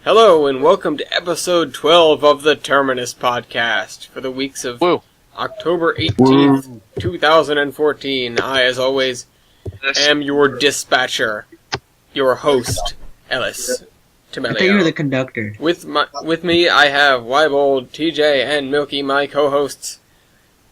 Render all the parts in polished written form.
Hello, and welcome to episode 12 of the Terminus podcast for the weeks of October 18th, 2014. I, as always, am your dispatcher, your host, Ellis. I thought you were the conductor. With me, I have Wiebold, TJ, and Milky, my co-hosts.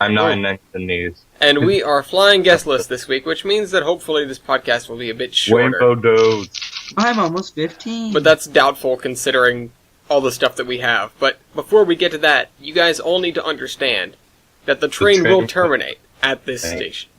I'm not next to news. And we are flying guestless this week, which means that hopefully this podcast will be a bit shorter. Rainbow Dose. I'm almost 15. But that's doubtful considering all the stuff that we have. But before we get to that, you guys all need to understand that the train will terminate at this station.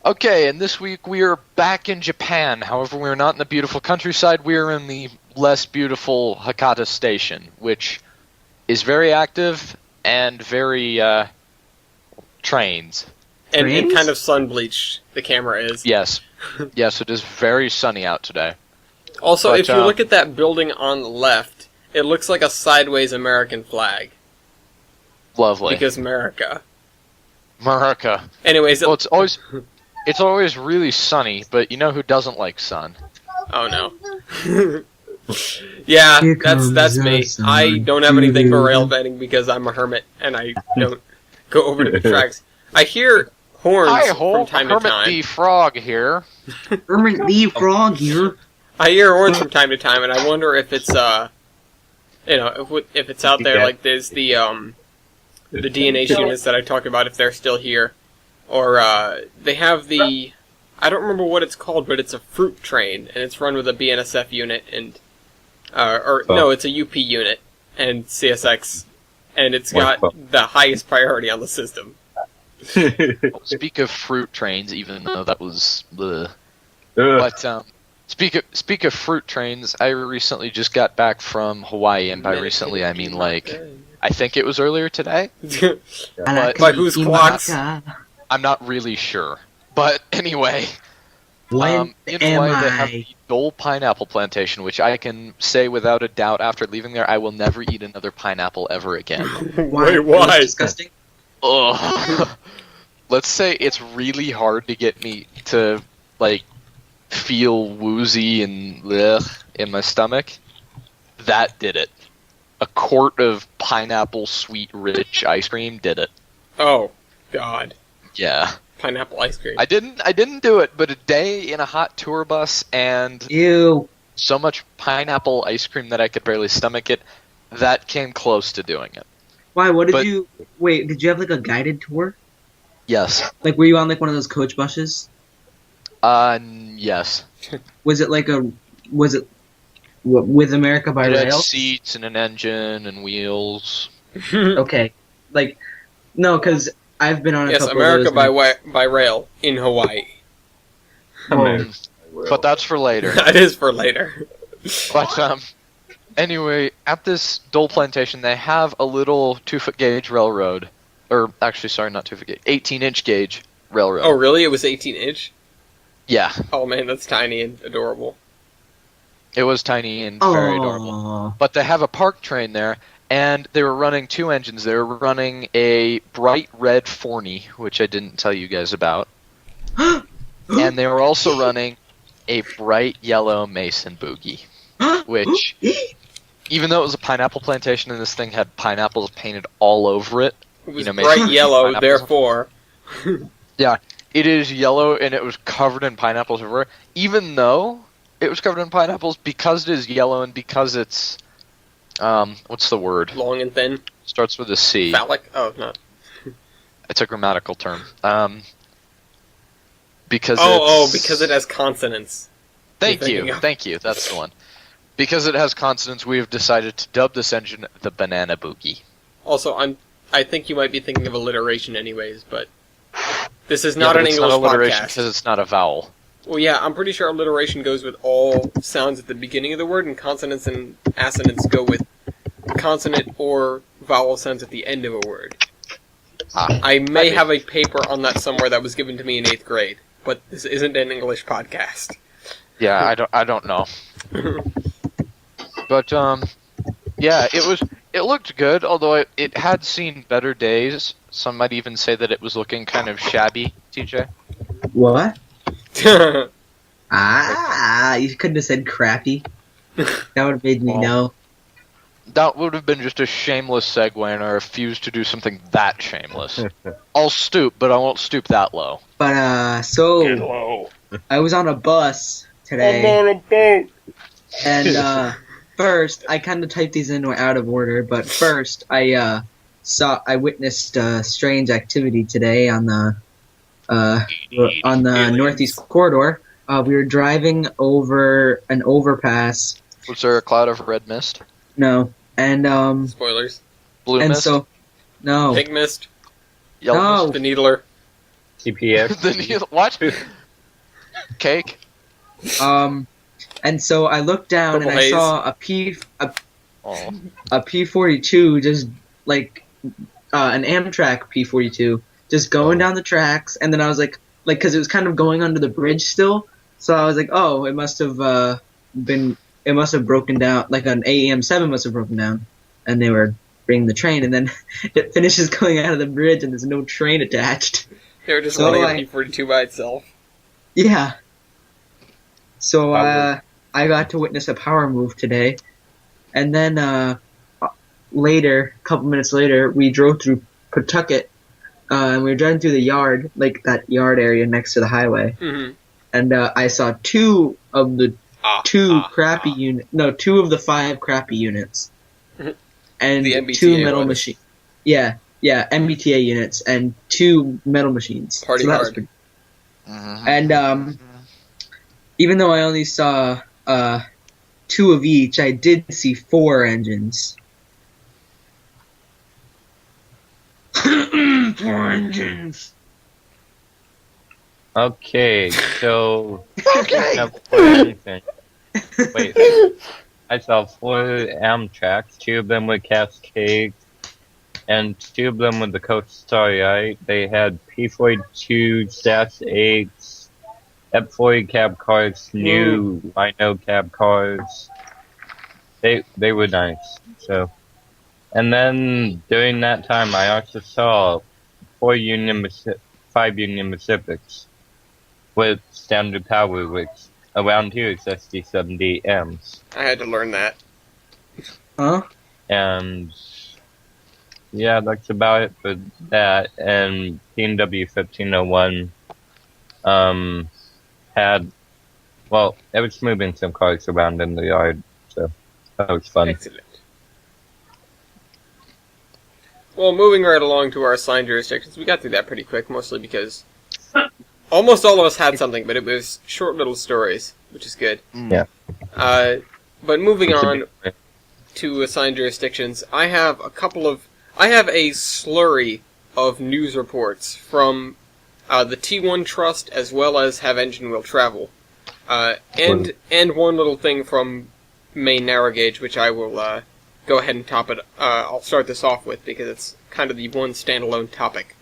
Okay, and this week we are back in Japan. However, we are not in the beautiful countryside. We are in the less beautiful Hakata Station, which is very active and very, trains. And kind of sun-bleached, the camera is. Yes. Yes, it is very sunny out today. Also, But, if you look at that building on the left, it looks like a sideways American flag. Lovely. Because America. America. Anyways, Well, it's always really sunny, but you know who doesn't like sun? Oh no. Yeah, that's me. I don't have anything for rail bending because I'm a hermit and I don't go over to the tracks. I hear horns from time to time. Hermit the Frog here. Hermit the Frog here. I hear horns from time to time, and I wonder if it's if it's out there like there's the DNH units that I talked about, if they're still here. Or, they have the... I don't remember what it's called, but it's a fruit train, and it's run with a BNSF unit, and... No, it's a UP unit, and CSX, and it's got the highest priority on the system. Speak of fruit trains, even though that was... But, speak of fruit trains, I recently just got back from Hawaii, and by recently I mean, I think it was earlier today? But by whose clocks? I'm not really sure. But anyway, in Hawaii they have the Dole Pineapple Plantation, which I can say without a doubt after leaving there, I will never eat another pineapple ever again. Wait, why? Disgusting. Ugh. Let's say it's really hard to get me to, feel woozy and blech in my stomach. That did it. A quart of pineapple sweet rich ice cream did it. Oh, God. Yeah. Pineapple ice cream. I didn't do it, but a day in a hot tour bus and so much pineapple ice cream that I could barely stomach it, that came close to doing it. Why, did you have a guided tour? Yes. Were you on one of those coach buses? Yes. Was it with America by Rail? It had seats and an engine and wheels. Okay. No, because I've been on a couple America of those. by rail in Hawaii. But that's for later. That is for later. But, anyway, at this Dole Plantation, they have a little 2-foot gauge railroad. Or, actually, sorry, not 2-foot gauge. 18-inch gauge railroad. Oh, really? It was 18-inch? Yeah. Oh, man, that's tiny and adorable. It was tiny and very adorable. But they have a park train there. And they were running 2 engines. They were running a bright red Forney, which I didn't tell you guys about. And they were also running a bright yellow Mason-Bogie, which, even though it was a pineapple plantation and this thing had pineapples painted all over it. It was bright yellow, therefore. Yeah, it is yellow and it was covered in pineapples everywhere. Even though it was covered in pineapples, because it is yellow and because it's... what's the word? Long and thin? Starts with a C. Phallic? Oh, no. It's a grammatical term. Because because it has consonants. Thank you, that's the one. Because it has consonants, we have decided to dub this engine the Banana Boogie. Also, I think you might be thinking of alliteration anyways, but this is not an English podcast. It's not alliteration because it's not a vowel. Well, yeah, I'm pretty sure alliteration goes with all sounds at the beginning of the word, and consonants and assonants go with consonant or vowel sounds at the end of a word. I may have a paper on that somewhere that was given to me in 8th grade, but this isn't an English podcast. Yeah, I don't know. But yeah, it looked good, although it had seen better days. Some might even say that it was looking kind of shabby, TJ. What? You couldn't have said crappy. That would have made me know. That would have been just a shameless segue, and I refuse to do something that shameless. I'll stoop, but I won't stoop that low. But, Hello. I was on a bus today. I'm on a boat. And, first, I kind of typed these in out of order, but first, I witnessed strange activity today on the Northeast Corridor. We were driving over an overpass. Was there a cloud of red mist? No. And, Spoilers. Blue and mist? so, no. Pink mist. Yellow No. The Needler. TPX. mist? The needle. What? Cake? And so I looked down Purple and I haze. saw a P-42 just, like, an Amtrak P-42 just going down the tracks, and then I was like, because it was kind of going under the bridge still, so I was like, oh, it must have broken down, like an AEM-7 must have broken down, and they were bringing the train, and then it finishes going out of the bridge, and there's no train attached. They were just So running I- a P-42 by itself. Yeah. So, I got to witness a power move today, and then, later, a couple minutes later, we drove through Pawtucket, and we were driving through the yard, like that yard area next to the highway, Mm-hmm. and, I saw two of the two of the 5 crappy units, Mhm. and The MBTA 2 metal ones. machines. Yeah, MBTA units, and 2 metal machines. Party so that was hard. pretty. Mhm. And, even though I only saw 2 of each, I did see 4 engines. 4 engines. Okay, so Okay. now for anything. Wait, I saw 4 Amtraks, 2 of them with Cascades, and 2 of them with the Coast Starlight. They had P-42 Dash 8s, F-40 cab cars, new Rhino cab cars. They were nice. So, and then during that time, I also saw 5 Union Pacifics with standard power, which around here is SD70Ms. I had to learn that. Huh? And yeah, that's about it for that. And BMW 1501 had, well, it was moving some cars around in the yard, so that was fun. Excellent. Well, moving right along to our assigned jurisdictions, we got through that pretty quick, mostly because almost all of us had something, but it was short little stories, which is good. Yeah. But moving on to assigned jurisdictions, I have a slurry of news reports from the T1 Trust, as well as Have Engine Will Travel, and one little thing from Main Narrow Gauge, which I will go ahead and top it. I'll start this off with because it's kind of the one standalone topic.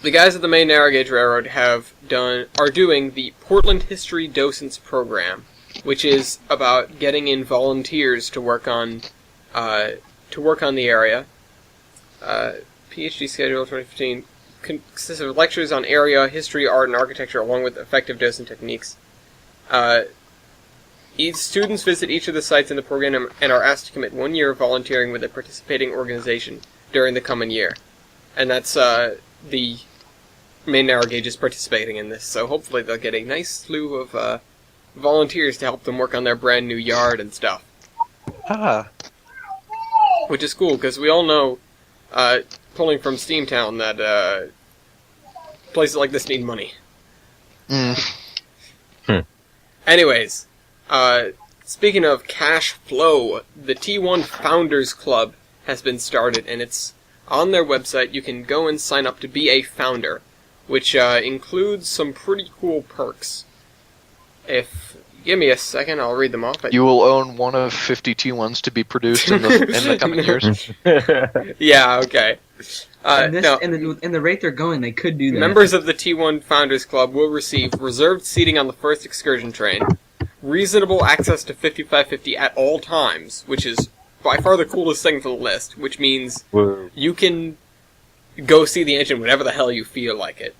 The guys at the Main Narrow Gauge Railroad are doing the Portland History Docents Program, which is about getting in volunteers to work on the area. PhD schedule 2015 consists of lectures on area, history, art, and architecture, along with effective docent techniques. Students visit each of the sites in the program and are asked to commit 1 year of volunteering with a participating organization during the coming year. And that's the Main Narrow Gauge is participating in this, so hopefully they'll get a nice slew of volunteers to help them work on their brand new yard and stuff. Which is cool, because we all know, pulling from Steamtown, that places like this need money. Anyways, speaking of cash flow, the T1 Founders Club has been started, and it's on their website. You can go and sign up to be a founder, which includes some pretty cool perks. If Give me a second, I'll read them off. You will own one of 50 T1s to be produced in the coming years. Yeah, okay. And No. in the rate they're going, they could do that. Members of the T1 Founders Club will receive reserved seating on the first excursion train, reasonable access to 5550 at all times, which is by far the coolest thing for the list, which means you can go see the engine whenever the hell you feel like it.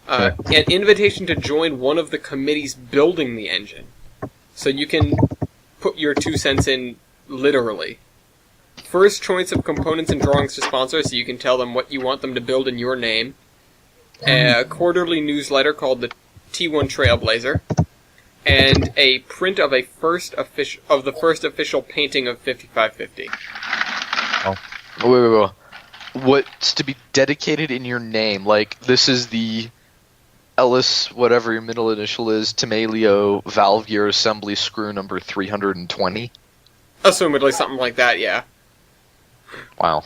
An invitation to join one of the committees building the engine. So you can put your 2 cents in literally. First choice of components and drawings to sponsor, so you can tell them what you want them to build in your name. A quarterly newsletter called the T1 Trailblazer. And a print of the first official painting of 5550. Wait. What's to be dedicated in your name? Like, this is the Ellis, whatever your middle initial is, Timalio valve gear assembly screw number 320? Assumedly something like that, yeah. Wow.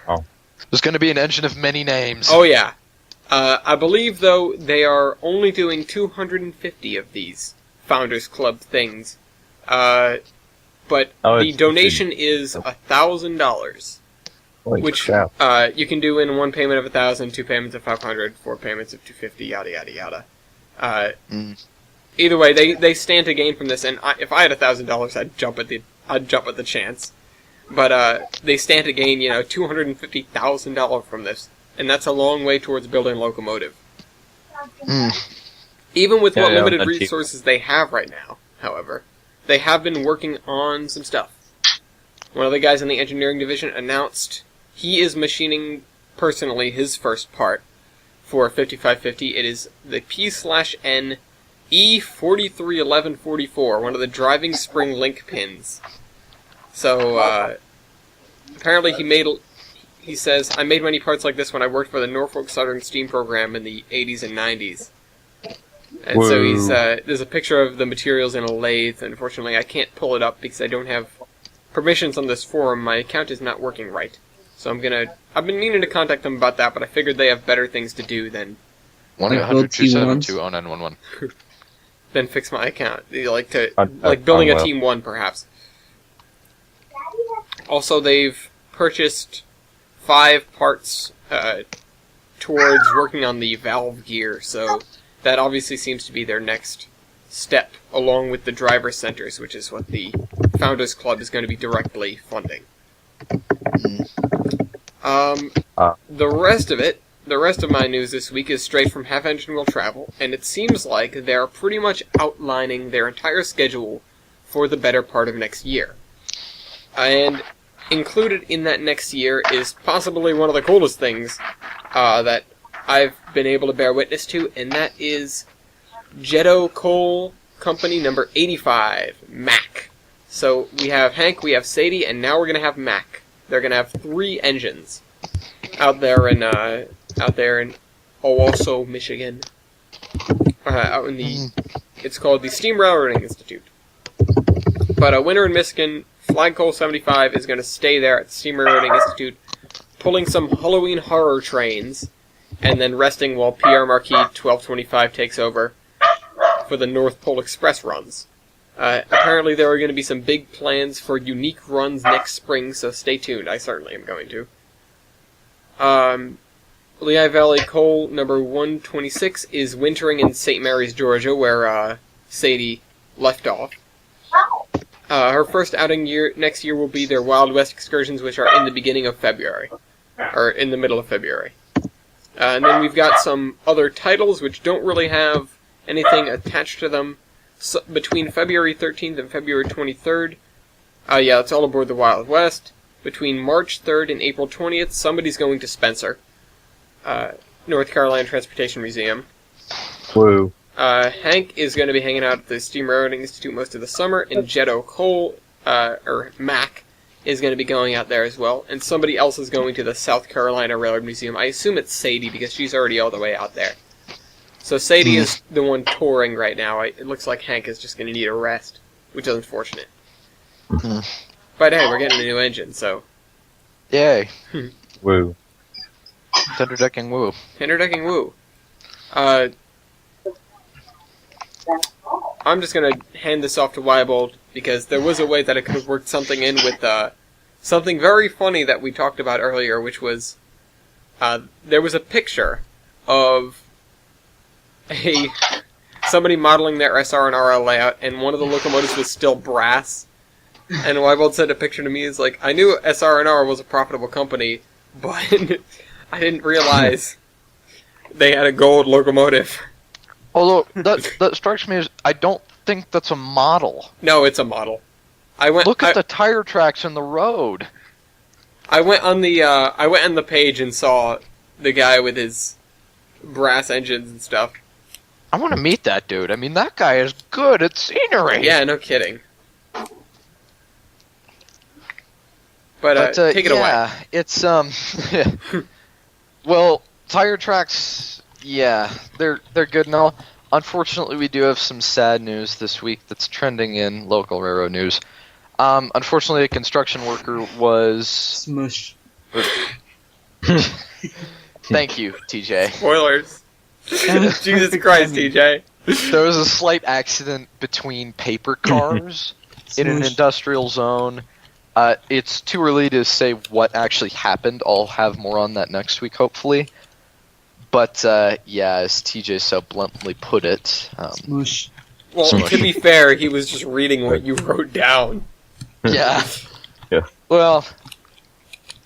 Oh. There's going to be an engine of many names. Oh, yeah. I believe, though, they are only doing 250 of these Founders Club things. But the donation is $1,000. Which you can do in one payment of 1,000, 2 payments of 500, 4 payments of 250, yada yada yada. Either way, they stand to gain from this, and if I had $1,000, I'd jump at the chance. But they stand to gain, $250,000 from this, and that's a long way towards building a locomotive. Even with what limited resources they have right now, however, they have been working on some stuff. One of the guys in the engineering division announced he is machining personally his first part for 5550. It is the P/N E431144, one of the driving spring link pins. So, apparently he says, I made many parts like this when I worked for the Norfolk Southern Steam Program in the 80s and 90s. And so there's a picture of the materials in a lathe. Unfortunately, I can't pull it up because I don't have permissions on this forum. My account is not working right. So I've been meaning to contact them about that, but I figured they have better things to do than 1-800-272-0911. Than fix my account. Like building a Team 1, perhaps. Also, they've purchased 5 parts towards working on the valve gear, so that obviously seems to be their next step, along with the driver centers, which is what the Founders Club is going to be directly funding. The rest of my news this week is straight from Half Engine Will Travel, and it seems like they're pretty much outlining their entire schedule for the better part of next year. And included in that next year is possibly one of the coolest things that I've been able to bear witness to, and that is Jetto Coal Company number 85, Mac. So we have Hank, we have Sadie, and now we're going to have Mac. They're going to have 3 engines out there in Owasso, Michigan. It's called the Steam Railroading Institute. But Winter in Michigan, Flagpole 75 is going to stay there at the Steam Railroading Institute, pulling some Halloween horror trains, and then resting while PR Marquis 1225 takes over for the North Pole Express runs. Apparently there are going to be some big plans for unique runs next spring, so stay tuned. I certainly am going to. Lehigh Valley Coal number 126 is wintering in St. Mary's, Georgia, where Sadie left off. Her first outing next year will be their Wild West excursions, which are in the beginning of February. Or in the middle of February. And then we've got some other titles which don't really have anything attached to them. So, between February 13th and February 23rd, it's all aboard the Wild West. Between March 3rd and April 20th, somebody's going to Spencer, North Carolina Transportation Museum. Woo. Hank is going to be hanging out at the Steam Railroading Institute most of the summer, and Jetto Coal, or Mac, is going to be going out there as well. And somebody else is going to the South Carolina Railroad Museum. I assume it's Sadie, because she's already all the way out there. So Sadie is the one touring right now. It looks like Hank is just going to need a rest, which is unfortunate. But hey, we're getting a new engine, so... Yay. Woo. Thunderdecking woo. Thunderdecking woo. I'm just gonna hand this off to Wiebold, because there was a way that I could have worked something in with something very funny that we talked about earlier, which was there was a picture of somebody modeling their SR&RL layout, and one of the locomotives was still brass. And Wiebold sent a picture to me. Is like, I knew SR&R was a profitable company, but I didn't realize they had a gold locomotive. Although that strikes me as I don't think that's a model. No, it's a model. Look at the tire tracks in the road. I went on the page and saw the guy with his brass engines and stuff. I want to meet that dude. I mean, that guy is good at scenery. Yeah, no kidding. But take it away. Yeah, it's well, tire tracks. Yeah, they're good and all. Unfortunately, we do have some sad news this week that's trending in local railroad news. Unfortunately, a construction worker was Smush. Thank you, TJ. Spoilers. Jesus Christ, TJ. There was a slight accident between paper cars in an industrial zone. It's too early to say what actually happened. I'll have more on that next week, hopefully. But, yeah, as TJ so bluntly put it... Smush. Well, Smush. to be fair, he was just reading what you wrote down. Yeah. Yeah. Well,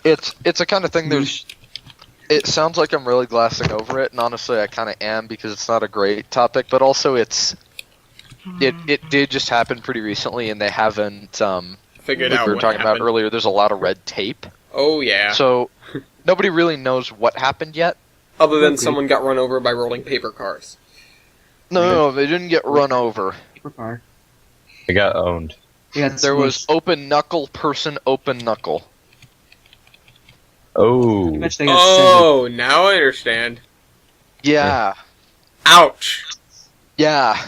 it's a kind of thing there's... It sounds like I'm really glassing over it, and honestly I kind of am, because it's not a great topic, but also it did just happen pretty recently, and they haven't, Figured like out we were what talking happened. about earlier, there's a lot of red tape. Oh, yeah. So, nobody really knows what happened yet. Other than someone got run over by rolling paper cars. No, they didn't get run over. Paper car. I got owned. Yeah, There was open knuckle person, open knuckle. Oh. Oh, now I understand. Yeah. Ouch. Yeah.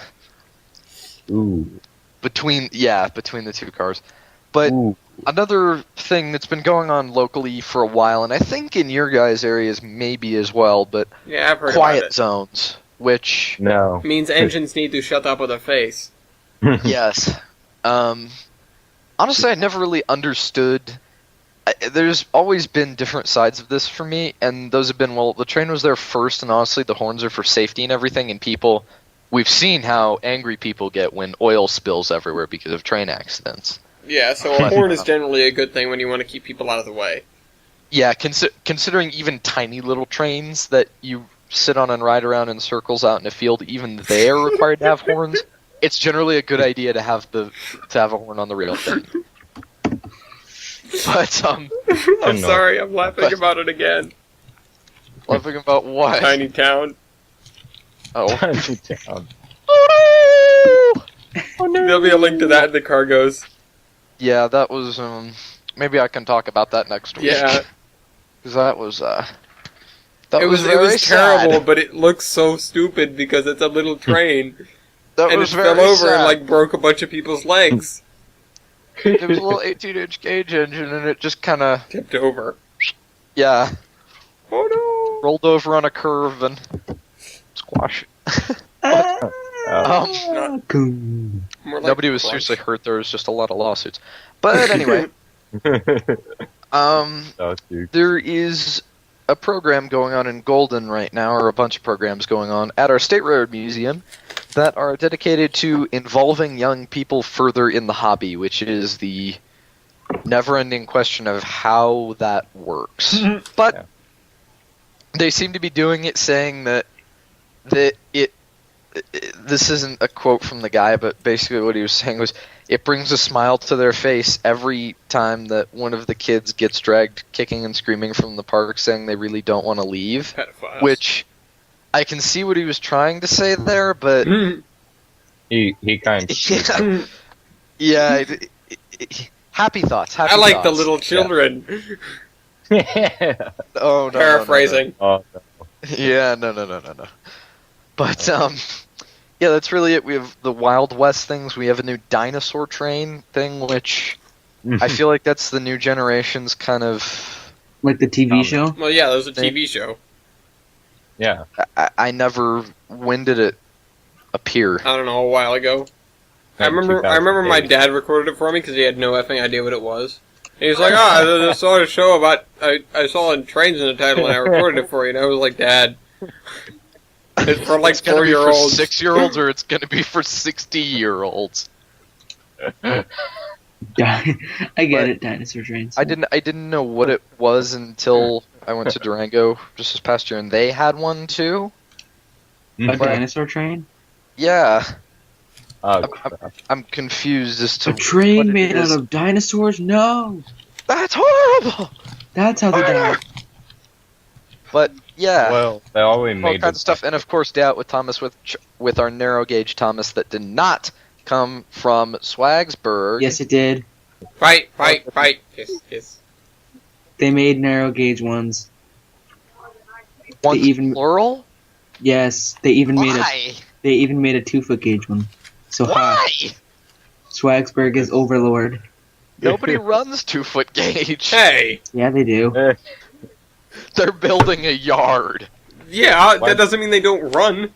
Ooh. Between the two cars. But Ooh. another thing that's been going on locally for a while, and I think in your guys' areas maybe as well, but Yeah, I've heard about quiet it. zones, which No. Means engines need to shut up with a face. yes. Honestly, I never really understood. There's always been different sides of this for me, and those have been, well, the train was there first, and honestly, the horns are for safety and everything, and people, we've seen how angry people get when oil spills everywhere because of train accidents. Yeah, so a horn is generally a good thing when you want to keep people out of the way. Yeah, considering even tiny little trains that you sit on and ride around in circles out in a field, even they are required to have horns. It's generally a good idea to have a horn on the real thing. But I'm sorry, I'm laughing about it again. laughing about what? Tiny town. Oh. Tiny town. Oh no! There'll be a link to that in the cargoes. Yeah, that was maybe I can talk about that next week. Yeah. Because that was It was very terrible, sad. but it looks so stupid because it's a little train. That and was it very fell over sad. and like broke a bunch of people's legs. It was a little 18-inch gauge engine, and it just kind of Tipped over. yeah Oh no! rolled over on a curve and squash. Oh. More like Nobody was crunch. seriously hurt. There was just a lot of lawsuits. But anyway, Oh, dude. there is a program going on in Golden right now, or a bunch of programs going on at our State Railroad Museum that are dedicated to involving young people further in the hobby, which is the never-ending question of how that works. But Yeah. they seem to be doing it, saying that this isn't a quote from the guy, but basically what he was saying was, it brings a smile to their face every time that one of the kids gets dragged kicking and screaming from the park, saying they really don't want to leave. Pedophiles. Which, I can see what he was trying to say there, but... He kind of. yeah, happy thoughts, happy I like thoughts. the little children. Oh, no, Paraphrasing. Oh, no. Yeah, no. But, yeah, that's really it. We have the Wild West things. We have a new dinosaur train thing, which I feel like that's the new generation's kind of... Like the TV show? Well, yeah, that was a TV show. Yeah. I never... When did it appear? I don't know, a while ago. I remember my dad recorded it for me because he had no effing idea what it was. And he was like, I saw a show about, I saw trains in the title and I recorded it for you. And I was like, Dad, it's for like 4-year-olds. 6-year-olds or it's gonna be for 60-year-olds. Yeah, I get it, dinosaur trains. I didn't know what it was until I went to Durango just this past year and they had one too. A dinosaur train? Yeah. Oh, crap. I'm confused as to A train what it made out is. of dinosaurs? No! That's horrible! That's how they die. But yeah, Well, they always all made kinds of stuff, and of course, day out with Thomas with our narrow gauge Thomas that did not come from Swagsburg. Yes, it did. Fight. Kiss. They made narrow gauge ones. One they even- plural. Yes, they even made Why? a 2-foot gauge one. So Why? Swagsburg is overlord. Nobody runs 2-foot gauge. Hey! Yeah, they do. They're building a yard. Yeah, What? that doesn't mean they don't run.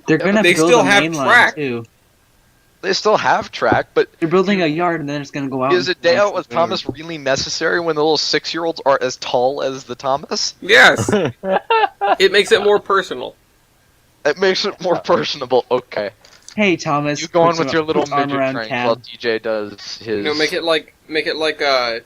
They're gonna they build still a have main line track. too. They still have track, but They're building a yard and then it's gonna go out. is a into day the out with road. Thomas really necessary when the little 6-year-olds are as tall as the Thomas? Yes. It makes it more personal. It makes it more personable. Okay. Hey, Thomas. You go on puts with a- your little puts arm midget around train Cab. while DJ does his. Make it like a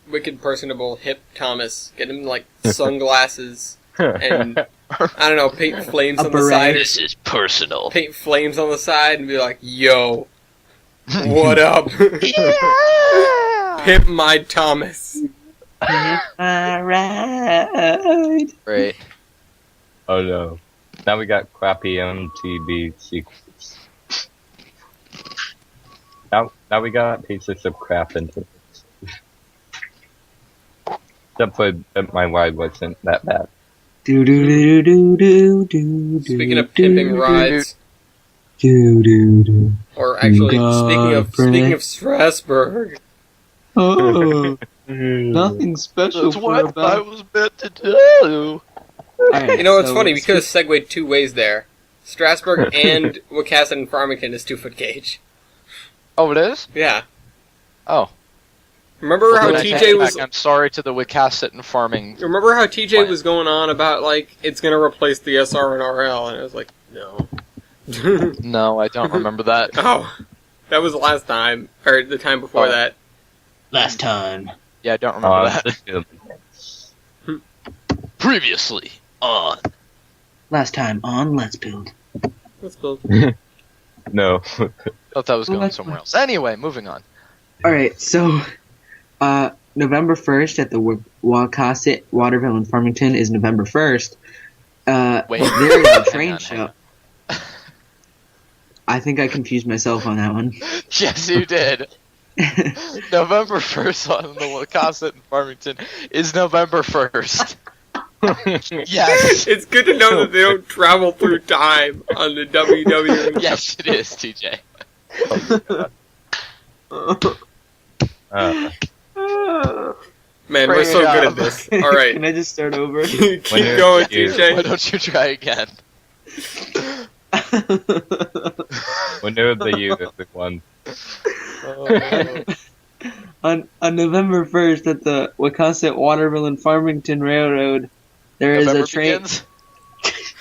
wicked personable hip Thomas. Get him like sunglasses and I don't know, paint flames A on the side. beret. This is personal. Paint flames on the side and be like, "Yo, what up? Yeah! Pimp my Thomas." Alright. Right. Oh no. Now we got crappy MTV sequels. Now we got pieces of crap into it. Except for that my ride wasn't that bad. Do do do do do do. Speaking of pimping rides, Do do do. or actually God, speaking of Strasbourg, Oh, nothing special That's for what I about. was meant to do. Alright, you know it's so funny let's because segued two ways there. Strasbourg and Wicasset and Farmington is 2-foot gauge. Oh, it is? Yeah. Oh. Remember how Then I take TJ it was? back. I'm sorry to the Wicasset and farming. Remember how TJ Plant. was going on about like it's gonna replace the SR and RL, and I was like, no. No, I don't remember that. Oh, that was the last time, or the time before Oh. that. Last time. Yeah, I don't remember that. Just do it. Previously on. Last time on Let's Build. Let's build. No. Thought that was Well, going that's somewhere else. Anyway, moving on. Alright, so, November 1st at the Wacosset, Waterville, and Farmington is November 1st. Wait. There is a train Hang show. on. I think I confused myself on that one. Yes, you did. November 1st on the Wacosset in Farmington is November 1st. Yes. It's good to know that they don't travel through time on the WW. Yes, it is, TJ. Man, we're Bring so it good up. at this. All right, Can I just start over? keep When you're going, confused. Why TJ. don't you try again? When they were the youth one. on November 1st at the Wacosset, Waterville, and Farmington Railroad, there is November a train. begins?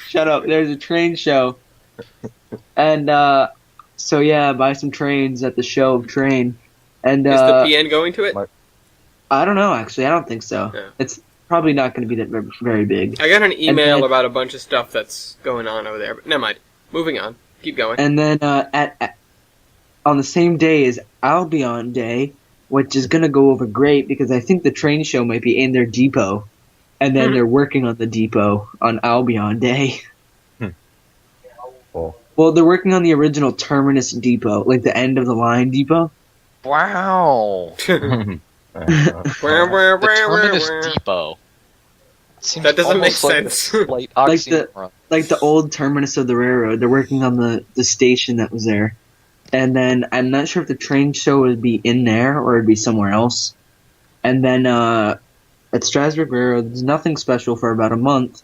Shut up. There's a train show. And, so yeah, buy some trains at the show of train. And, Is the PN going to it? I don't know, actually. I don't think so. Yeah. It's probably not going to be that very big. I got an email then- about a bunch of stuff that's going on over there, but never mind. Moving on. Keep going. And then, on the same day is Albion Day, which is going to go over great because I think the train show might be in their depot. And then they're working on the depot on Albion Day. Cool. Well, they're working on the original Terminus depot, like the end of the line depot. Wow. The Terminus Depot. Seems That doesn't make almost like a sense. slight Like the- oxymoron. Like the old terminus of the railroad. They're working on the station that was there. And then I'm not sure if the train show would be in there or it'd be somewhere else. And then at Strasbourg Railroad, there's nothing special for about a month.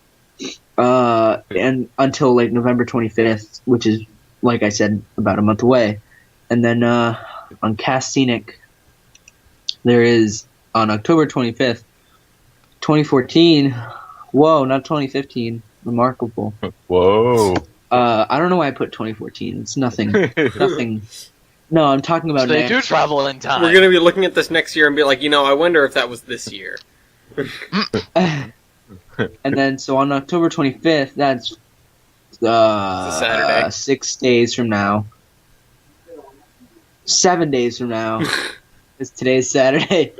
And until like November 25th, which is like I said, about a month away. And then on Cast Scenic, there is on October 25th, 2014. Whoa, not 2015. Remarkable. Whoa. I don't know why I put 2014. It's nothing. Nothing. No, I'm talking about So they next. do travel in time. We're going to be looking at this next year and be like, I wonder if that was this year. And then, so on October 25th, that's It's a Saturday. 6 days from now. 7 days from now. It's today's Saturday.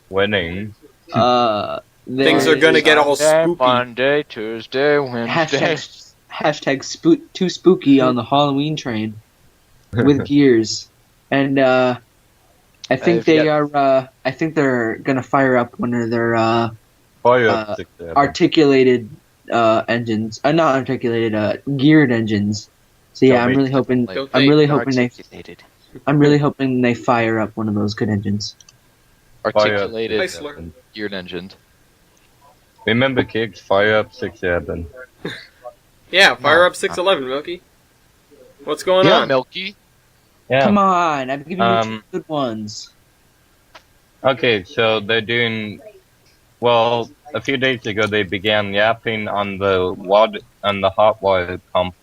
Winning. Things are going to get all spooky. Monday, Tuesday, Wednesday. Hashtag too spooky on the Halloween train with gears. And I think I think they're gonna fire up one of their articulated engines. Not articulated, geared engines. So yeah, I'm really hoping they fire up one of those good engines. Articulated geared engine. Remember, kids, fire up 611. Yeah, fire up 611, Milky. What's going on? Milky. Yeah. Come on, I've given you two good ones. Okay, so they're doing. Well, a few days ago they began yapping on the hot water pump,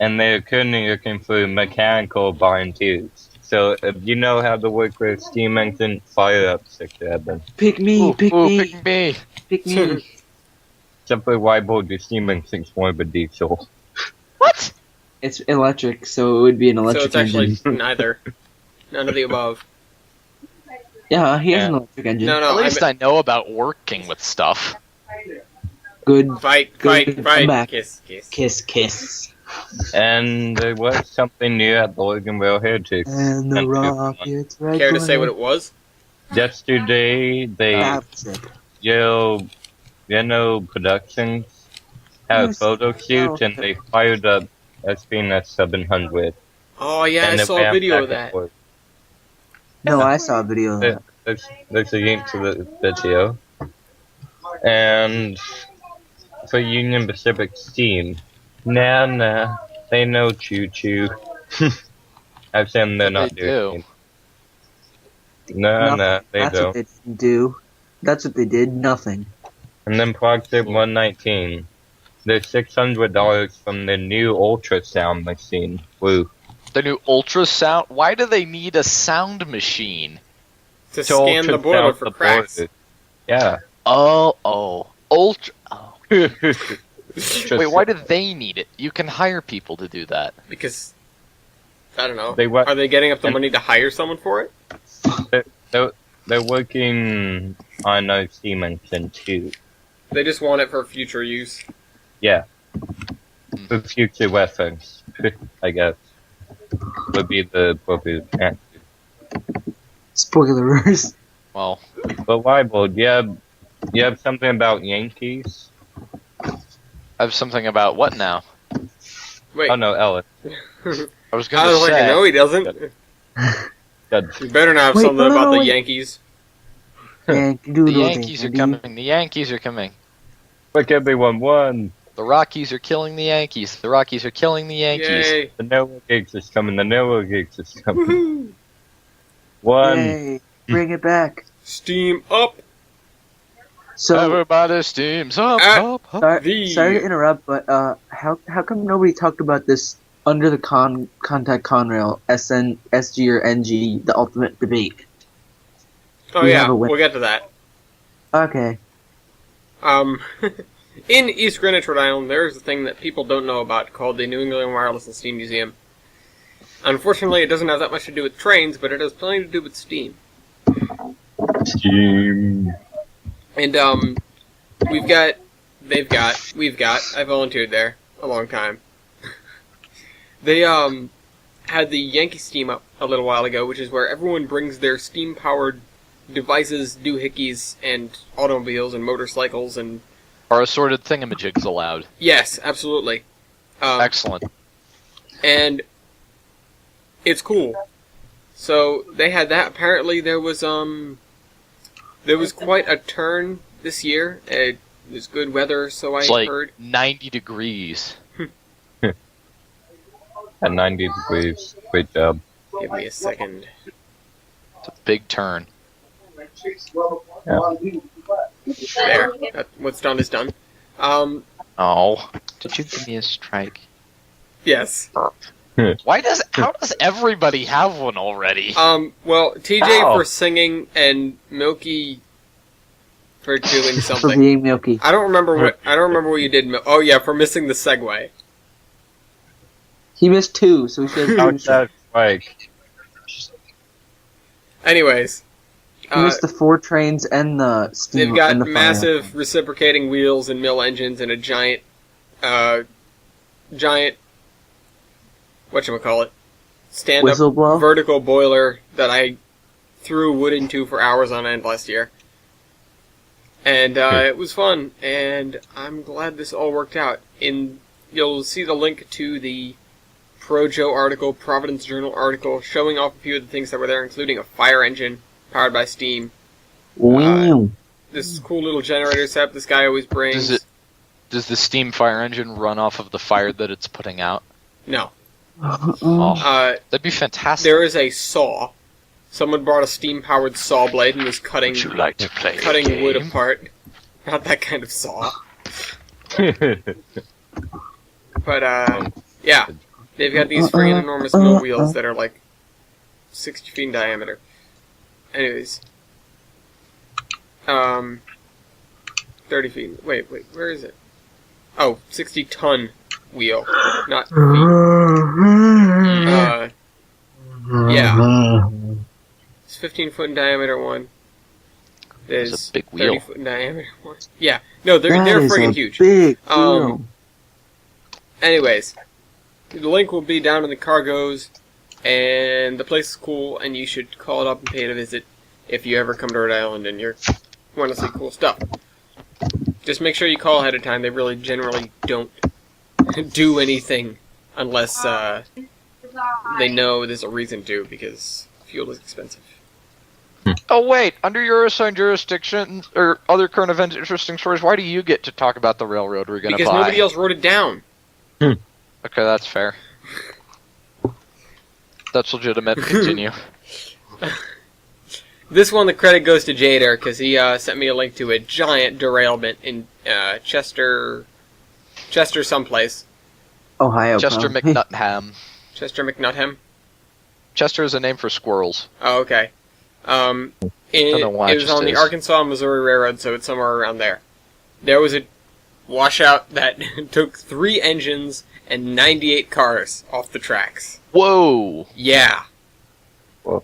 and they're currently looking for mechanical volunteers. So if you know how to work with steam engine, fire up 611. Pick me. Pick me. Except for Wiebold, your steam engine's more of a diesel. What? It's electric, so it would be an So electric it's actually engine. neither. None of the above. Yeah, he has an electric engine. No, At least I know about working with stuff. Good. Fight. Come back. Kiss. Kiss. And there was something new at the Oregon Rail Heritage. And the rockets. Care to say what it was? Yesterday, Geno Productions had a photo shoot, and they fired up SBNS 700. Oh yeah, I saw a video of that. No, I saw a video of that. There's a link to the video. And for Union Pacific Steam, nah, they know choo-choo. I've said they're not doing it. No, they That's don't. what they didn't do. That's what they did. Nothing. And then Project 119. There's $600 from the new ultrasound machine. Woo. The new ultrasound? Why do they need a sound machine? To scan the border for cracks. Yeah. Oh. Wait, why do they need it? You can hire people to do that. Because, I don't know. They Are they getting up the money to hire someone for it? They're working on a steam engine too. They just want it for future use. Yeah. For future reference, I guess, would be the appropriate answer. Spoilers. Well, But Wiebold, you have something about Yankees? I have something about what now? Wait. Oh no, Ellis. I was going to like, say. no, he doesn't. Good. You better not have Wait, something no, about the wait. Yankees. The Yankees are coming. The Yankees are coming. Quick, everyone, one. The Rockies are killing the Yankees. The Rockies are killing the Yankees. Yay. The Noah Gigs is coming. The Noah Gigs is coming. Woohoo. One. Yay, bring it back. Steam up. So, Everybody steams up, up. sorry to interrupt, but how come nobody talked about this under the contact Conrail SN, SG or NG, the ultimate debate? Oh We yeah, have a win. we'll get to that. Okay. In East Greenwich, Rhode Island, there's a thing that people don't know about called the New England Wireless and Steam Museum. Unfortunately, it doesn't have that much to do with trains, but it has plenty to do with steam. Steam. And, we've got, I volunteered there a long time. They, had the Yankee Steam up a little while ago, which is where everyone brings their steam-powered devices, doohickeys, and automobiles, and motorcycles, and... Are assorted thingamajigs allowed? Yes, absolutely. Excellent. And it's cool. So, they had that. Apparently, there was quite a turn this year. It was good weather, so It's I like heard. 90 degrees. At 90 degrees. Great job. Give me a second. It's a big turn. Yeah. There. What's done is done. Oh. Did you give me a strike? Yes. How does everybody have one already? Well, TJ Ow. for singing and Milky for doing For something. being Milky. I don't remember what you did. Oh yeah, for missing the segue. He missed 2, so he should have How's that strike? Anyways, He missed the 4 trains and the steam. they've got and the fire. massive reciprocating wheels and mill engines and a giant whatchamacallit, stand-up Whistleblower? vertical boiler that I threw wood into for hours on end last year. And it was fun, and I'm glad this all worked out. You'll see the link to the Projo article, Providence Journal article, showing off a few of the things that were there, including a fire engine powered by steam. Wow. This cool little generator setup this guy always brings. Does the steam fire engine run off of the fire that it's putting out? No. Oh, that'd be fantastic. There is a saw. Someone brought a steam-powered saw blade and was cutting Would you like to play a cutting wood game? apart. Not that kind of saw. But, yeah. They've got these freaking enormous mill wheels that are like 60 feet in diameter. Anyways. 30 feet. Wait, where is it? Oh, 60-ton wheel, not feet. Yeah. It's 15 foot in diameter one. There's It's a big 30 wheel. foot in diameter one. Yeah. No, they're That is friggin' a huge. Big Um, deal. Anyways, the link will be down in the cargoes, and the place is cool, and you should call it up and pay it a visit if you ever come to Rhode Island and you want to see cool stuff. Just make sure you call ahead of time. They really generally don't do anything unless they know there's a reason to, because fuel is expensive. Oh wait, under your assigned jurisdiction or other current events, interesting stories. Why do you get to talk about the railroad we're going to buy? Because nobody else wrote it down. Okay, that's fair. That's legitimate. Continue. This one, the credit goes to Jader, because he sent me a link to a giant derailment in Chester someplace. Ohio. Chester probably. McNutham. Chester McNutham? Chester is a name for squirrels. Oh, okay. Don't know why It it was just on the is. Arkansas-Missouri Railroad, so it's somewhere around there. There was a washout that took 3 engines and 98 cars off the tracks. Whoa! Yeah. Whoa.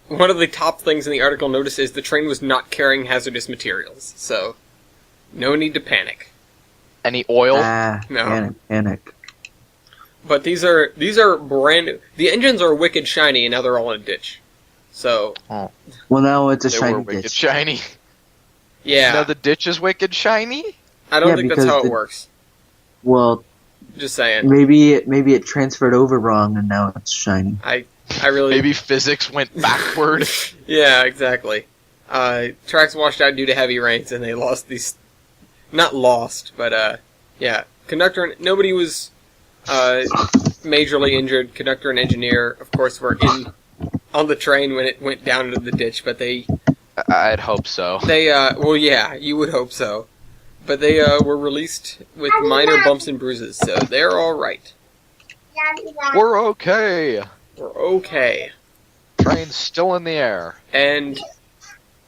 One of the top things in the article notice is the train was not carrying hazardous materials, so no need to panic. Any oil? No. Panic. But these are brand new. The engines are wicked shiny, and now they're all in a ditch. So, Well, now it's a They were shiny wicked ditch. shiny. yeah. Now the ditch is wicked shiny? I don't Yeah, think that's because how it the- works. Well, Just saying. maybe it transferred over wrong and now it's shiny. I really... Maybe physics went backward. Yeah, exactly. Tracks washed out due to heavy rains, and they lost these... Not lost, but, yeah. Conductor and... Nobody was, majorly injured. Conductor and engineer, of course, were on the train when it went down into the ditch, but they... I'd hope so. well, yeah, you would hope so. But they, were released with minor bumps and bruises, so they're alright. We're okay. We're okay. Train's still in the air. And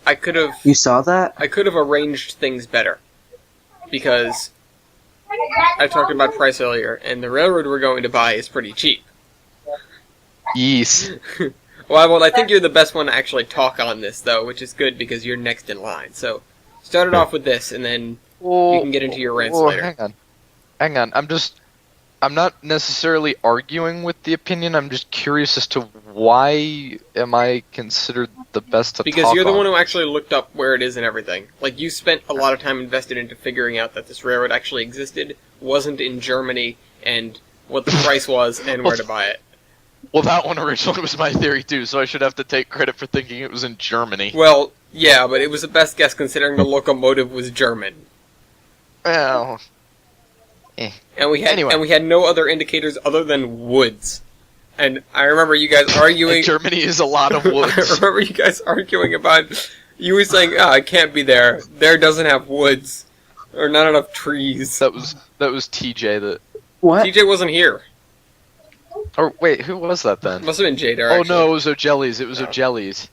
I could have... You saw that? I could have arranged things better. Because I talked about price earlier, and the railroad we're going to buy is pretty cheap. Yes. Well, I think you're the best one to actually talk on this, though, which is good because you're next in line. So, start it off with this, and then you can get into your rants later. Hang on. I'm not necessarily arguing with the opinion. I'm just curious as to why am I considered the best to Because talk you're the on. one who actually looked up where it is and everything. Like, you spent a lot of time invested into figuring out that this railroad actually existed, wasn't in Germany, and what the price was, and where to buy it. Well, that one originally was my theory too, so I should have to take credit for thinking it was in Germany. Well, yeah, but it was the best guess considering the locomotive was German. Well, And we had Anyway. and we had no other indicators other than woods. And I remember you guys arguing. Germany is a lot of I woods. remember you guys arguing about. You were saying, "I can't be there. There doesn't have woods, or not enough trees." that was TJ that. What? TJ wasn't here. Or wait, who was that then? Must have been Jadar. Oh actually. no, it was O'Jellies. It was O'Jellies.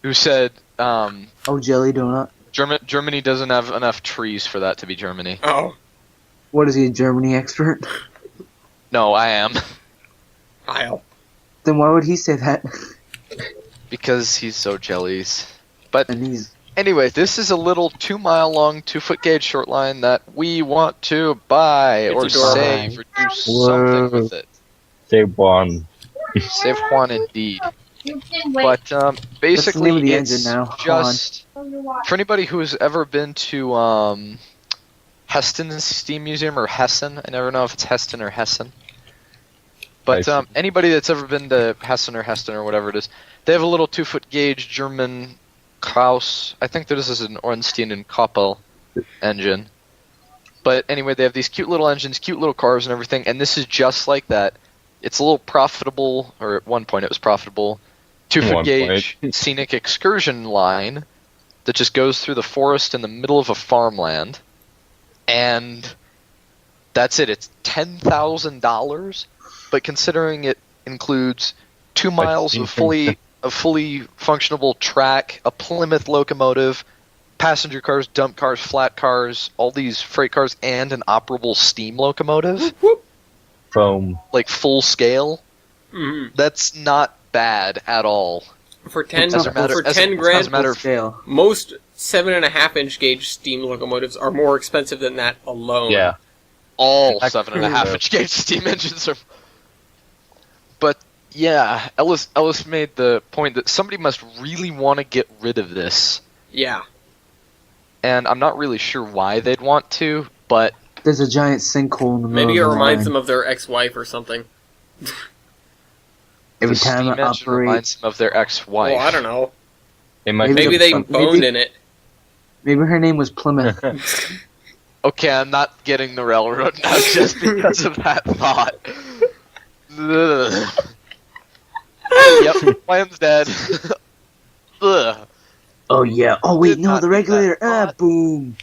Who said Oh, jelly donut. Germany doesn't have enough trees for that to be Germany. Oh, What is he, a Germany expert? No, I am. Kyle. Then why would he say that? Because he's so jellies. But And he's anyway, this is a little 2-mile long, 2-foot gauge short line that we want to buy It's or adorable. save or do something with it. Save one. Save Juan indeed. But That's the basically, name of the it's engine now, just for anybody who has ever been to Heston's Steam Museum or Hessen. I never know if it's Heston or Hessen. But I see. anybody that's ever been to Hessen or whatever it is, they have a little 2-foot gauge German Kraus. I think that this is an Ornstein and Koppel engine. But anyway, they have these cute little engines, cute little cars and everything, and this is just like that. It's a little profitable, or at one point it was profitable, 2-foot One gauge scenic excursion line that just goes through the forest in the middle of a farmland. And that's it. It's $10,000, but considering it includes 2 miles of fully functionable track, a Plymouth locomotive, passenger cars, dump cars, flat cars, all these freight cars, and an operable steam locomotive, Foam. like full scale, Mhm. that's not bad at all. For 10 As a matter- for as a- 10 as a grand, matter of- scale. most 7.5-inch gauge steam locomotives are more expensive than that alone. Yeah. All That's 7.5-inch gauge steam engines are. But yeah, Ellis made the point that somebody must really want to get rid of this, Yeah. and I'm not really sure why they'd want to, but There's a giant sinkhole in the middle Maybe it of the reminds line. them of their ex-wife or something. Every the time steam it engine operates. reminds them of their ex-wife. Well, I don't know. It might Maybe be they maybe- boned in it. Maybe her name was Plymouth. Okay, I'm not getting the railroad now just because of that thought. Ugh. Yep, plan's dead. Ugh. Oh yeah. Oh wait, Did no, not the do that regulator. Ah, thought. boom.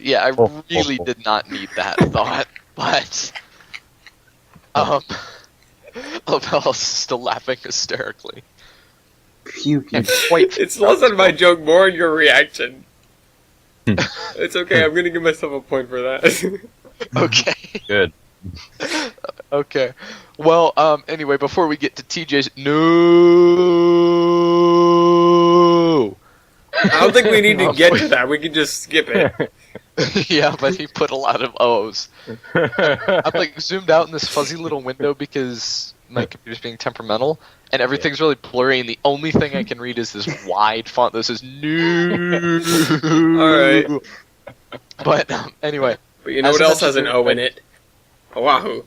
Yeah, I really did not need that thought, but Ellis is still laughing hysterically. Puking. Wait, It's less on my joke, more on your reaction. It's okay, I'm gonna give myself a point for that. okay, good. okay. Well, anyway, before we get to TJ's, no. I don't think we need to get to that, we can just skip it. Yeah, but he put a lot of O's. I'm like zoomed out in this fuzzy little window because my computer's being temperamental, and everything's really blurry, and the only thing I can read is this wide font that says "new." Alright. But anyway, But you know As what I else has an mentioned, O in it? Oahu.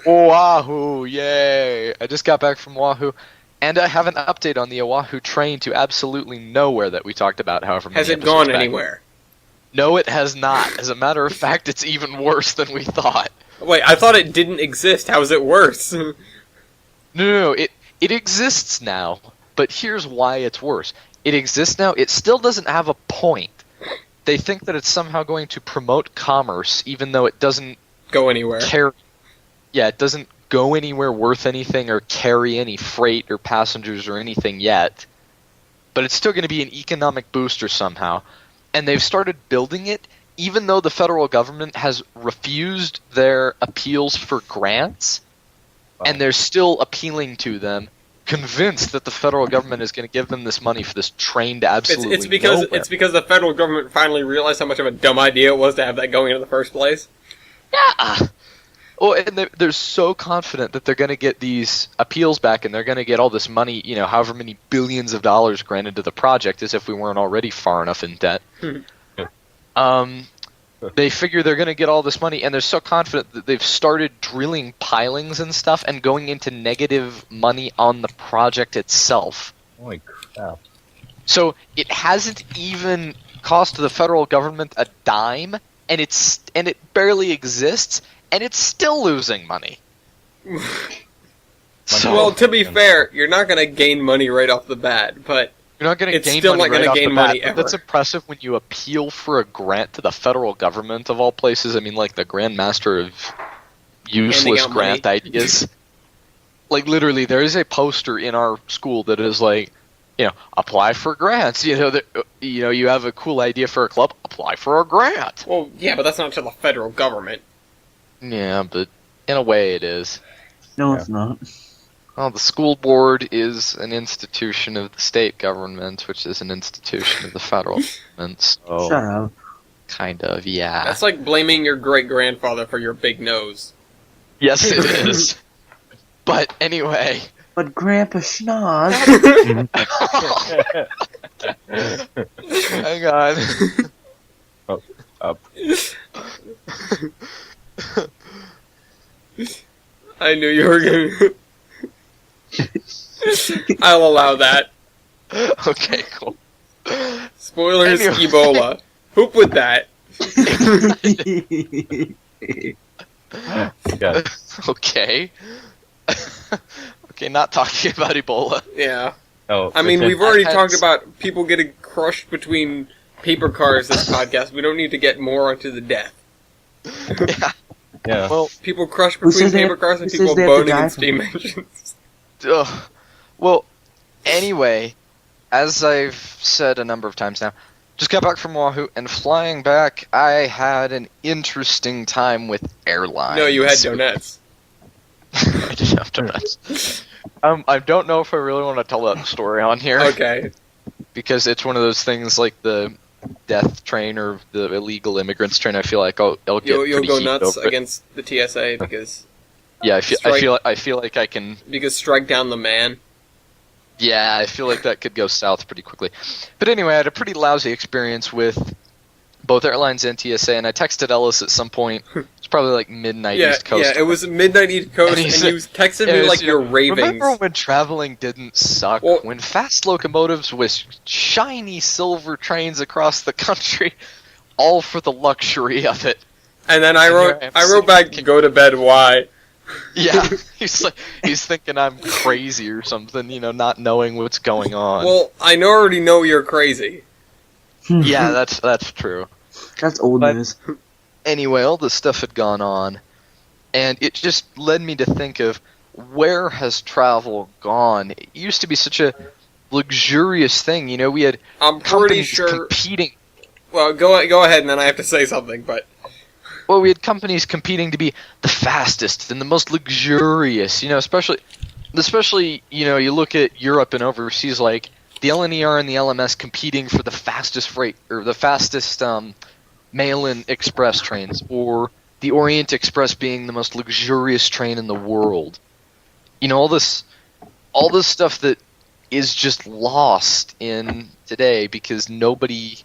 Oahu, yay! I just got back from Oahu, and I have an update on the Oahu train to absolutely nowhere that we talked about. However, many Has it episodes gone back. anywhere? No, it has not. As a matter of fact, it's even worse than we thought. Wait, I thought it didn't exist. How is it worse? No, it exists now, but here's why it's worse. It exists now, it still doesn't have a point. They think that it's somehow going to promote commerce, even though it doesn't Go anywhere. it doesn't go anywhere worth anything or carry any freight or passengers or anything yet. But it's still going to be an economic booster somehow. And they've started building it, even though the federal government has refused their appeals for grants. And they're still appealing to them, convinced that the federal government is going to give them this money for this train to absolutely It's because nowhere. it's because the federal government finally realized how much of a dumb idea it was to have that going in the first place. Yeah. Well, and they're so confident that they're going to get these appeals back and they're going to get all this money, you know, however many billions of dollars granted to the project, as if we weren't already far enough in debt. They figure they're going to get all this money, and they're so confident that they've started drilling pilings and stuff and going into negative money on the project itself. Holy crap. So it hasn't even cost the federal government a dime, and it barely exists, and it's still losing money. Well, to be fair, you're not going to gain money right off the bat, but you're not going to gain still money not right off gain the money bat. ever. But that's impressive when you appeal for a grant to the federal government of all places. I mean, like the grandmaster of useless grant ideas. Like, literally, there is a poster in our school that is like, apply for grants. You have a cool idea for a club, apply for a grant. Well, yeah, but that's not to the federal government. Yeah, but in a way it is. No, it's not. Well, the school board is an institution of the state government, which is an institution of the federal government. So Shut up. kind of, yeah. That's like blaming your great-grandfather for your big nose. Yes, it is. But anyway. But Grandpa Schnoz. Hang on. Up. I knew you were going to... I'll allow that. Okay, cool. Spoilers, Anyway. Ebola. Poop with that. Yeah. Okay. Okay, not talking about Ebola. Yeah. Oh, I mean, which we've already I had talked about people getting crushed between paper cars this podcast. We don't need to get more onto the death. Yeah. Yeah. Well, People crushed Who between says they paper have- cars and who people says they have to boning die in from steam it? engines. well, anyway, as I've said a number of times now, just got back from Wahoo, and flying back, I had an interesting time with airlines. No, you had Donettes. I didn't have donuts. I don't know if I really want to tell that story on here. Okay. Because it's one of those things like the death train or the illegal immigrants train. I feel like I'll get You'll pretty go heated nuts over it. against the TSA because Yeah, I strike- feel like I can. strike down the man. Yeah, I feel like that could go south pretty quickly. But anyway, I had a pretty lousy experience with both airlines and TSA, and I texted Ellis at some point. It's probably like midnight Yeah, East Coast. yeah. It was midnight East Coast, And and, he said- you texted Yeah, me it's, like your ravings. Remember when traveling didn't suck? Well- when fast locomotives with shiny silver trains across the country, all for the luxury of it. And then I And wrote, here I am wrote back, "Go to bed." Why? Yeah, he's thinking I'm crazy or something, not knowing what's going on. Well, I already know you're crazy. Yeah, that's true. That's old But- news. Anyway, all this stuff had gone on, and it just led me to think of where has travel gone? It used to be such a luxurious thing, we had I'm pretty companies sure. competing. Well, go ahead, and then I have to say something. But Well, we had companies competing to be the fastest and the most luxurious, especially you look at Europe and overseas, like the LNER and the LMS competing for the fastest freight or the fastest mail-in express trains, or the Orient Express being the most luxurious train in the world. All this stuff that is just lost in today because nobody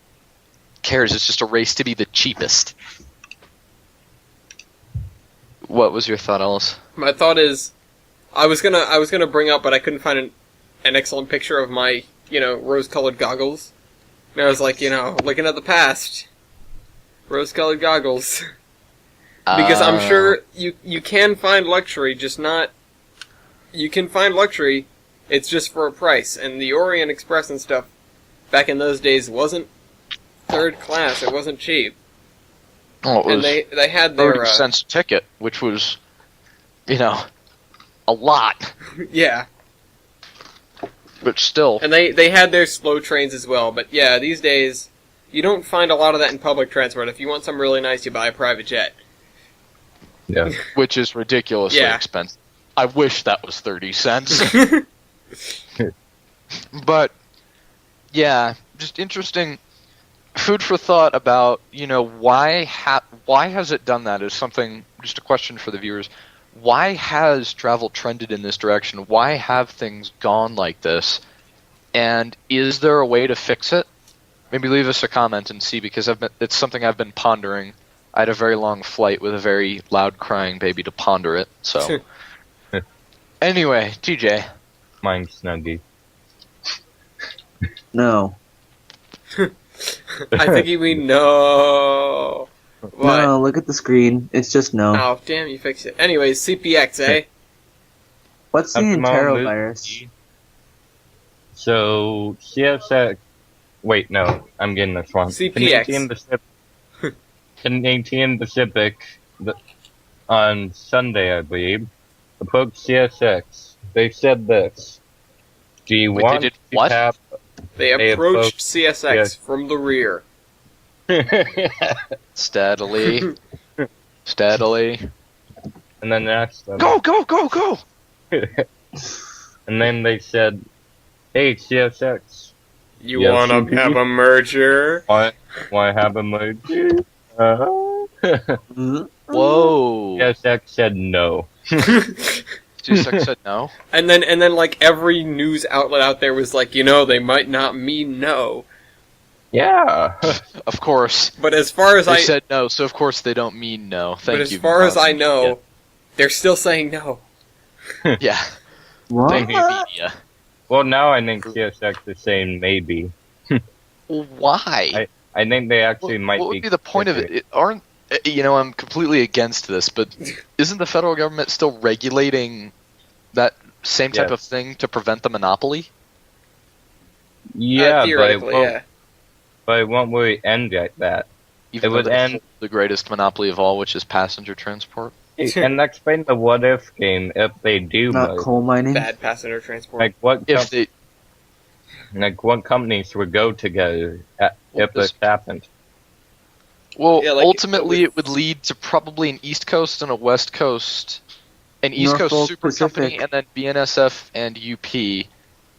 cares. It's just a race to be the cheapest. What was your thought, Ellis? my thought is, I was gonna bring up, but I couldn't find an excellent picture of my rose-colored goggles. And I was like, looking at the past, rose-colored goggles. Because I'm sure you can find luxury, just not. You can find luxury, it's just for a price. And the Orient Express and stuff back in those days wasn't third class. It wasn't cheap. Oh, it was And they had their 30 cents a ticket, which was, a lot, yeah, but still. and they had their slow trains as well. But yeah, these days you don't find a lot of that in public transport. If you want something really nice, you buy a private jet. Yeah. Which is ridiculously Yeah. expensive. I wish that was 30 cents. But, yeah, just interesting food for thought about, why has it done that is something, just a question for the viewers. Why has travel trended in this direction? Why have things gone like this? And is there a way to fix it? Maybe leave us a comment and see, because it's something I've been pondering. I had a very long flight with a very loud crying baby to ponder it. So, anyway, TJ. Mine Snuggie. No. I think you mean no. What? No, look at the screen. It's just no. Oh, damn, you fixed it. Anyways, CPX, eh? What's the enterovirus? So, CSX... Wait, no, I'm getting this wrong. CPX. Canadian Pacific, on Sunday, I believe, approached CSX. They said this. Do you want they did to what? have... They approached CSX from the rear. Steadily. Steadily. And then asked them... Go, go, go, go! And then they said, hey, CSX. You Yes, wanna indeed. have a merger? Why have a merger? Whoa. CSX said no. CSX said no? And then like every news outlet out there was like, they might not mean no. Yeah. Of course. But as far as They I said no, so of course they don't mean no. Thank but you. as far as I Mountain know, they're still saying no. Media. Yeah. What? Thank you, media. Well, now I think CSX is saying maybe. Why? I think they actually might What would be the point of it? I'm completely against this, but isn't the federal government still regulating that same type of thing to prevent the monopoly? Yeah, theoretically, yeah. But it won't really end like that. Even It though would they end- hold the greatest monopoly of all, which is passenger transport. And explain the what if game if they do. Not merge. coal mining? Bad passenger transport. Like what? If they, what companies would go together if this happened? well, Yeah, like, ultimately it would lead to probably an East Coast and a West Coast, an East Norfolk Coast super Pacific. company, and then BNSF and UP.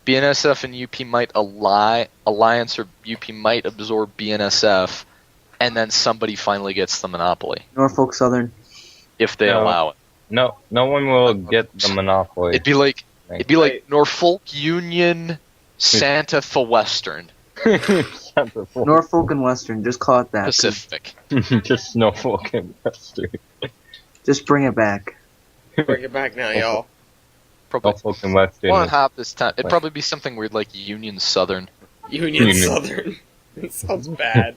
BNSF and UP might alliance, or UP might absorb BNSF, and then somebody finally gets the monopoly Norfolk Southern. if they No. allow it. No one will get the monopoly. It'd be like Norfolk Union, Santa Fe Western Norfolk and Western. Just call it that. 'cause Pacific. Just Norfolk and Western. Just bring it back. Bring it back now, y'all. Probably Norfolk and Western. one hop this time. It'd probably be something weird like Union Southern. Union Southern. It sounds bad.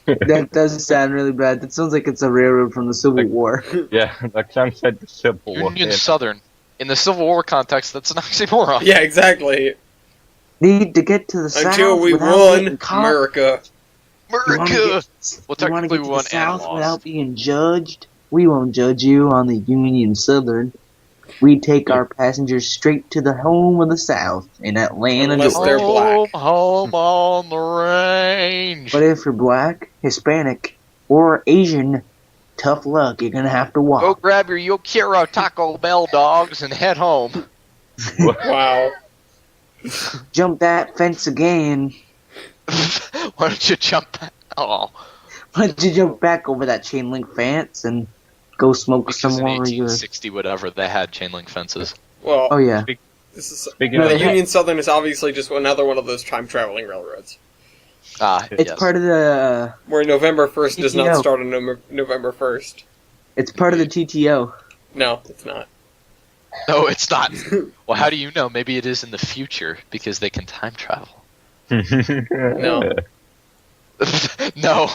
That does sound really bad. That sounds like it's a railroad from the Civil War. Yeah, like Sam said, the Civil War. Union Southern. In the Civil War context, that's an oxymoron. Yeah, exactly. Need to get to the south Until we without won getting caught. America. America! You Well, want to technically get we to won the south and lost. without being judged? We won't judge you on the Union Southern. We take our passengers straight to the home of the South in Atlanta, Unless Georgia. they're black. Home on the range. But if you're black, Hispanic, or Asian, tough luck. You're gonna have to walk. Go grab your Yo Quiero Taco Bell dogs and head home. Wow. Jump that fence again. Why don't you jump back? Oh. Why don't you jump back over that chain link fence and go smoke Because some in more regular? 1860 whatever, they had chain link fences. Well, Oh yeah. this is Speaking the of, Union Southern is obviously just another one of those time traveling railroads. Ah, It's yes. part of the. Where November 1st does not TTO. start on November 1st. It's part of the TTO. No, it's not. No, it's not. Well, how do you know? Maybe it is in the future because they can time travel. No. No.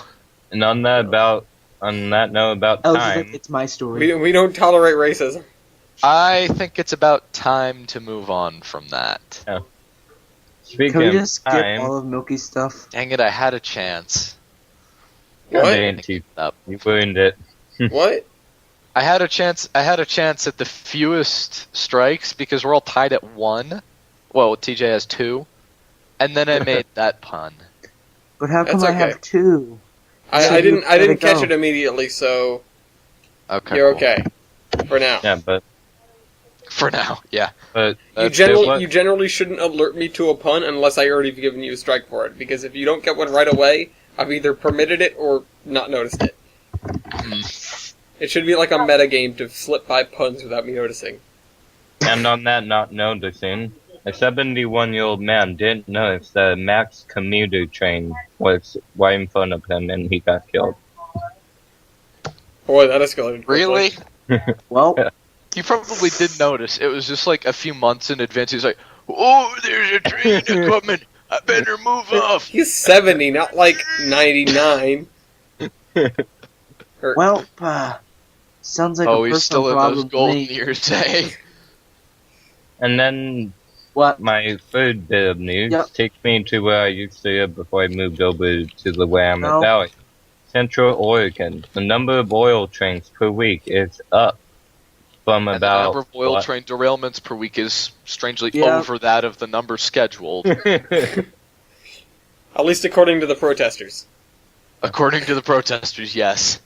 And on that note about Ellis is time, like, it's my story. We don't tolerate racism. I think it's about time to move on from that. speaking Can we of just skip time, all of Milky's stuff? Dang it, I had a chance. What? didn't you ruined it. What? I had a chance at the fewest strikes because we're all tied at 1. Well, TJ has 2. And then I made that pun. But how come That's I okay. have 2? I So didn't let it catch go. it immediately, so Okay. you're cool. okay. For now. Yeah, but For now, yeah. but You That's generally shouldn't alert me to a pun unless I already have given you a strike for it. Because if you don't get one right away, I've either permitted it or not noticed it. It should be like a meta game to slip by puns without me noticing. and on that not noticing, a 71-year-old man didn't notice the Max commuter train was right in front of him and he got killed. Boy, that escalated quickly. Really? Well, You probably did notice. It was just like a few months in advance. He's like, "Oh, there's a train coming. I better move off. He's 70, not like 99. Well, sounds like a He's personal still in problem those to golden me. years, eh? And then What? my third bit of news Yep. takes me to where I used to live before I moved over to the Willamette No. Valley. Central Oregon. The number of oil trains per week is up from And the about number of oil train derailments per week is strangely Yeah. over that of the number scheduled, At least according to the protesters. according to the protesters. Yes.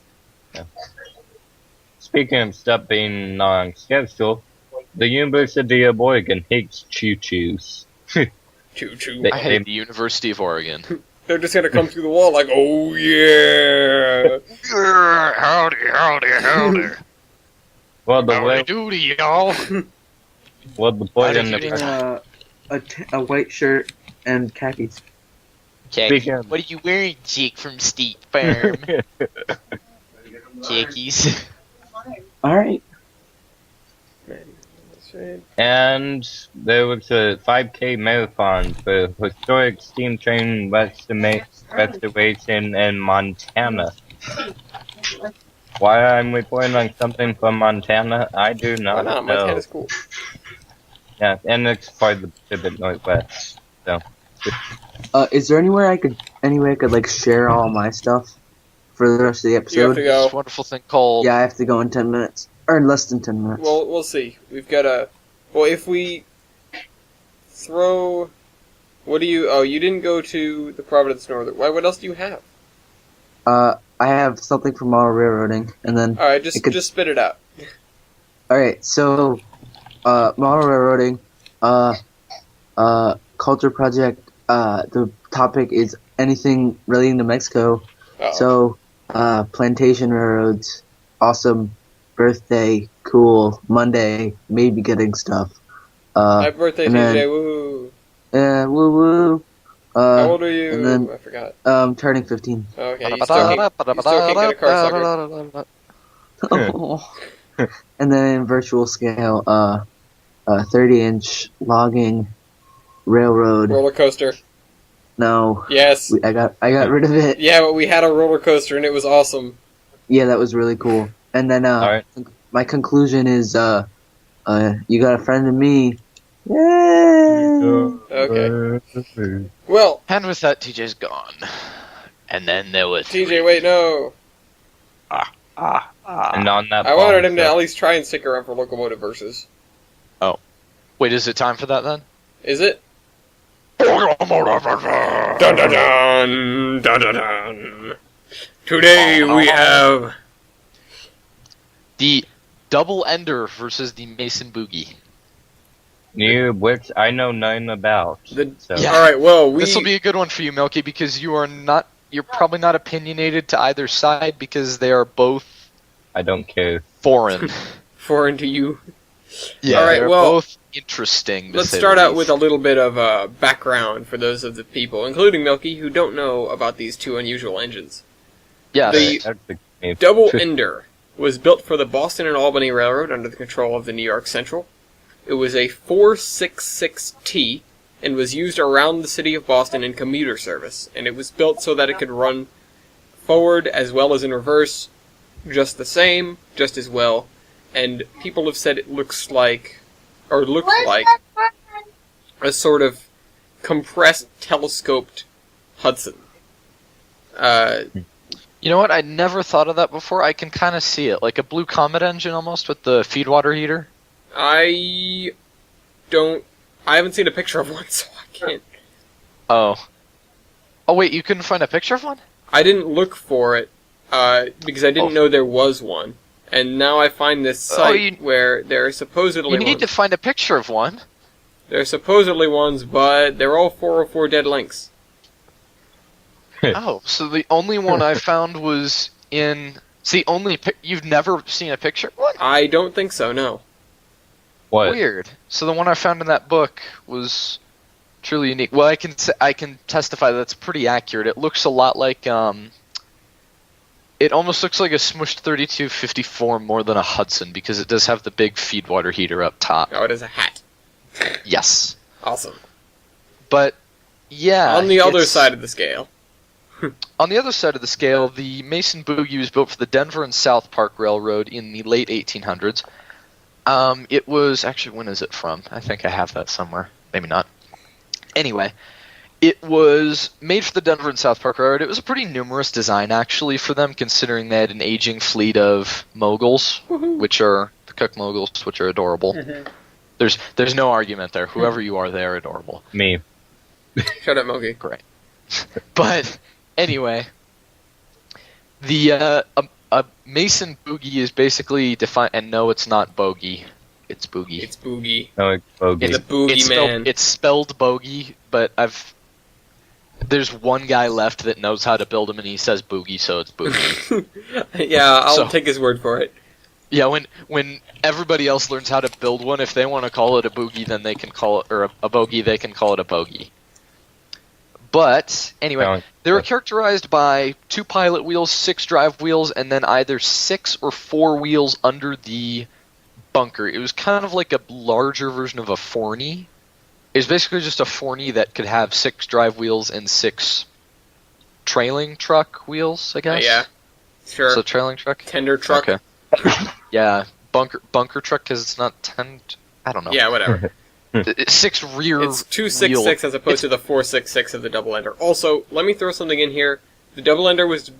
Speaking of stuff being not on schedule, the University of Oregon hates choo-choos. Choo-choo. They- I hate the University of Oregon. They're just gonna come through the wall like, oh yeah! Howdy. Well, the Howdy way, doody, y'all. well, the boy Howdy in doody. the A white shirt and khakis. Speaking of- What are you wearing, Jake from State Farm? Khakis. All right. and there was a 5K marathon for historic steam train restoration in Montana. Why I'm reporting on something from Montana, I do Why not not? know. Montana's cool. Yeah, and it's part of the Pacific Northwest. So, Is there any way I could like share all my stuff for the rest of the You have episode? to This go. wonderful thing called. Yeah, I have to go in 10 minutes. Or in less than 10 minutes. Well, we'll see. We've got a. Well, if we throw. What do you. Oh, you didn't go to the Providence Northern. Why? What else do you have? I have something for model railroading, and then... Alright, just It could- just spit it out. Alright, so, model railroading, culture project, the topic is anything relating to Mexico. Uh-oh. So, plantation railroads, awesome, birthday, cool, Monday, maybe getting stuff. Happy birthday, and then- TJ! Woo! Woo woo. How old are you? and then- I forgot. Turning 15. Okay, you still can't get a car sucker. And then in virtual scale, 30-inch logging railroad. Roller coaster. No, Yes. I got rid of it. Yeah, but we had a roller coaster and it was awesome. Yeah, that was really cool. And then Alright. my conclusion is you got a friend in me. Yay! Okay. Well, And with that, TJ's gone. And then there was. TJ, wait, no. and on that I wanted him to bombshell- at least try and stick around for Locomotive Versus. Wait, is it time for that then? Is it? Dun dun dun! Dun dun dun! Today we have. The Double Ender versus the Mason-Bogie. New which I know nothing about. The, So, Yeah. Alright, well, This will be a good one for you, Milky, because you're probably not opinionated to either side because they are both I don't care. foreign. foreign to you. Yeah, Alright, they're well, both interesting. to Let's say start the out least. with a little bit of background for those of the people, including Milky, who don't know about these two unusual engines. Yeah, the- That's the- Double Ender was built for the Boston and Albany Railroad under the control of the New York Central. It was a 466T and was used around the city of Boston in commuter service, and it was built so that it could run forward as well as in reverse just the same, just as well, and people have said it looks like a sort of compressed, telescoped Hudson. You know what? I never thought of that before. I can kind of see it, like a Blue Comet engine almost with the feed water heater. I haven't seen a picture of one, so I can't. Oh. Oh wait, you couldn't find a picture of one? I didn't look for it, because I didn't know there was one. And now I find this site where there are supposedly You need ones. to find a picture of one. There are supposedly ones, but they're all 404 dead links. Oh, so the only one I found was in. It's the only. You've never seen a picture? What? I don't think so, no. What? Weird. So the one I found in that book was truly unique. Well, I can testify that's pretty accurate. It looks a lot like it almost looks like a smushed 3254 more than a Hudson because it does have the big feed water heater up top. Oh, it is a hat. Yes. Awesome. But Yeah. On the other side of the scale. On the other side of the scale, the Mason-Bogie was built for the Denver and South Park Railroad in the late 1800s. It was... Actually, when is it from? I think I have that somewhere. Maybe not. Anyway, it was made for the Denver and South Park Railroad. It was a pretty numerous design, actually, for them, considering they had an aging fleet of moguls, which are... the Cook moguls, which are adorable. There's no argument there. Whoever you are, they're adorable. Me. Shut up, Milky. Great. But... Anyway, the Mason-Bogie is basically defined, and no, it's not bogey, it's boogie. It's boogie. No, it's bogey. It's a boogie man. It's spelled bogey, but there's one guy left that knows how to build them, and he says boogie, so it's boogie. Yeah, I'll take his word for it. Yeah, when everybody else learns how to build one, if they want to call it a boogie, then they can call it, or a bogey, they can call it a bogey. But, anyway, they were characterized by 2 pilot wheels, 6 drive wheels, and then either 6 or 4 wheels under the bunker. It was kind of like a larger version of a Forney. It was basically just a Forney that could have 6 drive wheels and 6 trailing truck wheels, I guess? Yeah, sure. So trailing truck? Tender truck? Okay. Yeah, bunker truck, because it's not I don't know. Yeah, whatever. 6 rear It's 266 as opposed to the 466 of the double ender. Also, let me throw something in here. The double ender was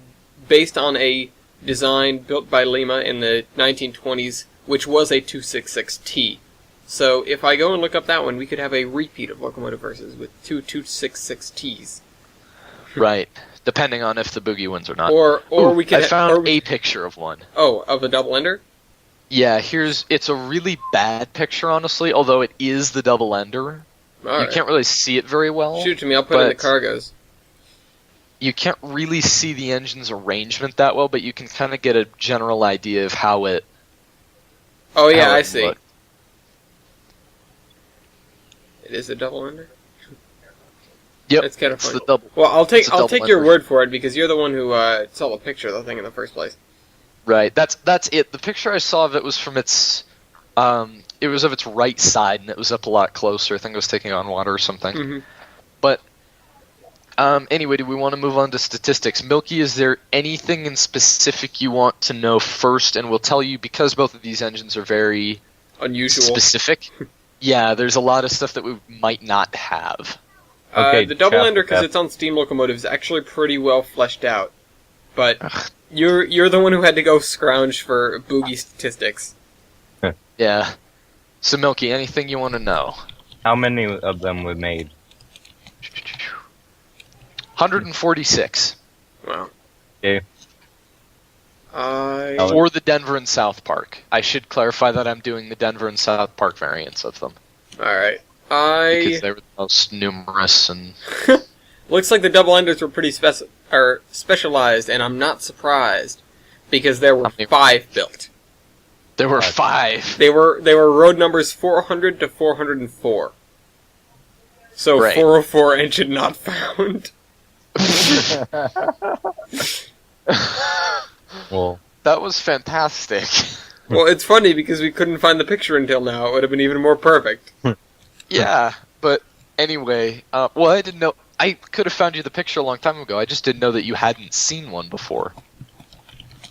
based on a design built by Lima in the 1920s, which was a 266T. So if I go and look up that one, we could have a repeat of Locomotive Versus with 2 266Ts. Right, depending on if the boogie wins or not. Or we could. I found a picture of one. Oh, of the double ender. Yeah, it's a really bad picture, honestly, although it is the double ender. You can't really see it very well. Shoot it to me, I'll put it in the cargoes. You can't really see the engine's arrangement that well, but you can kind of get a general idea of how it... Oh yeah, I see. Looked. It is a double ender? Yep, it's kind of funny. The double. Well, I'll take your word for it, because you're the one who saw the picture of the thing in the first place. Right, that's it. The picture I saw of it was from its, it was of its right side, and it was up a lot closer. I think it was taking on water or something. Mm-hmm. But, anyway, do we want to move on to statistics? Milky, is there anything in specific you want to know first? And we'll tell you, because both of these engines are very... unusual. Specific. Yeah, there's a lot of stuff that we might not have. Okay, the double ender, because it's on steam locomotives, is actually pretty well fleshed out. But... You're the one who had to go scrounge for boogie statistics. Yeah. So, Milky, anything you want to know? How many of them were made? 146. Wow. Okay. For the Denver and South Park. I should clarify that I'm doing the Denver and South Park variants of them. Alright. Because they were the most numerous and... Looks like the double enders were pretty specialized, and I'm not surprised, because there were 5 built. There were 5. They were road numbers 400 to 404. So right. 404 engine not found. Well, that was fantastic. Well, it's funny because we couldn't find the picture until now. It would have been even more perfect. Yeah, but anyway, well, I didn't know. I could have found you the picture a long time ago. I just didn't know that you hadn't seen one before.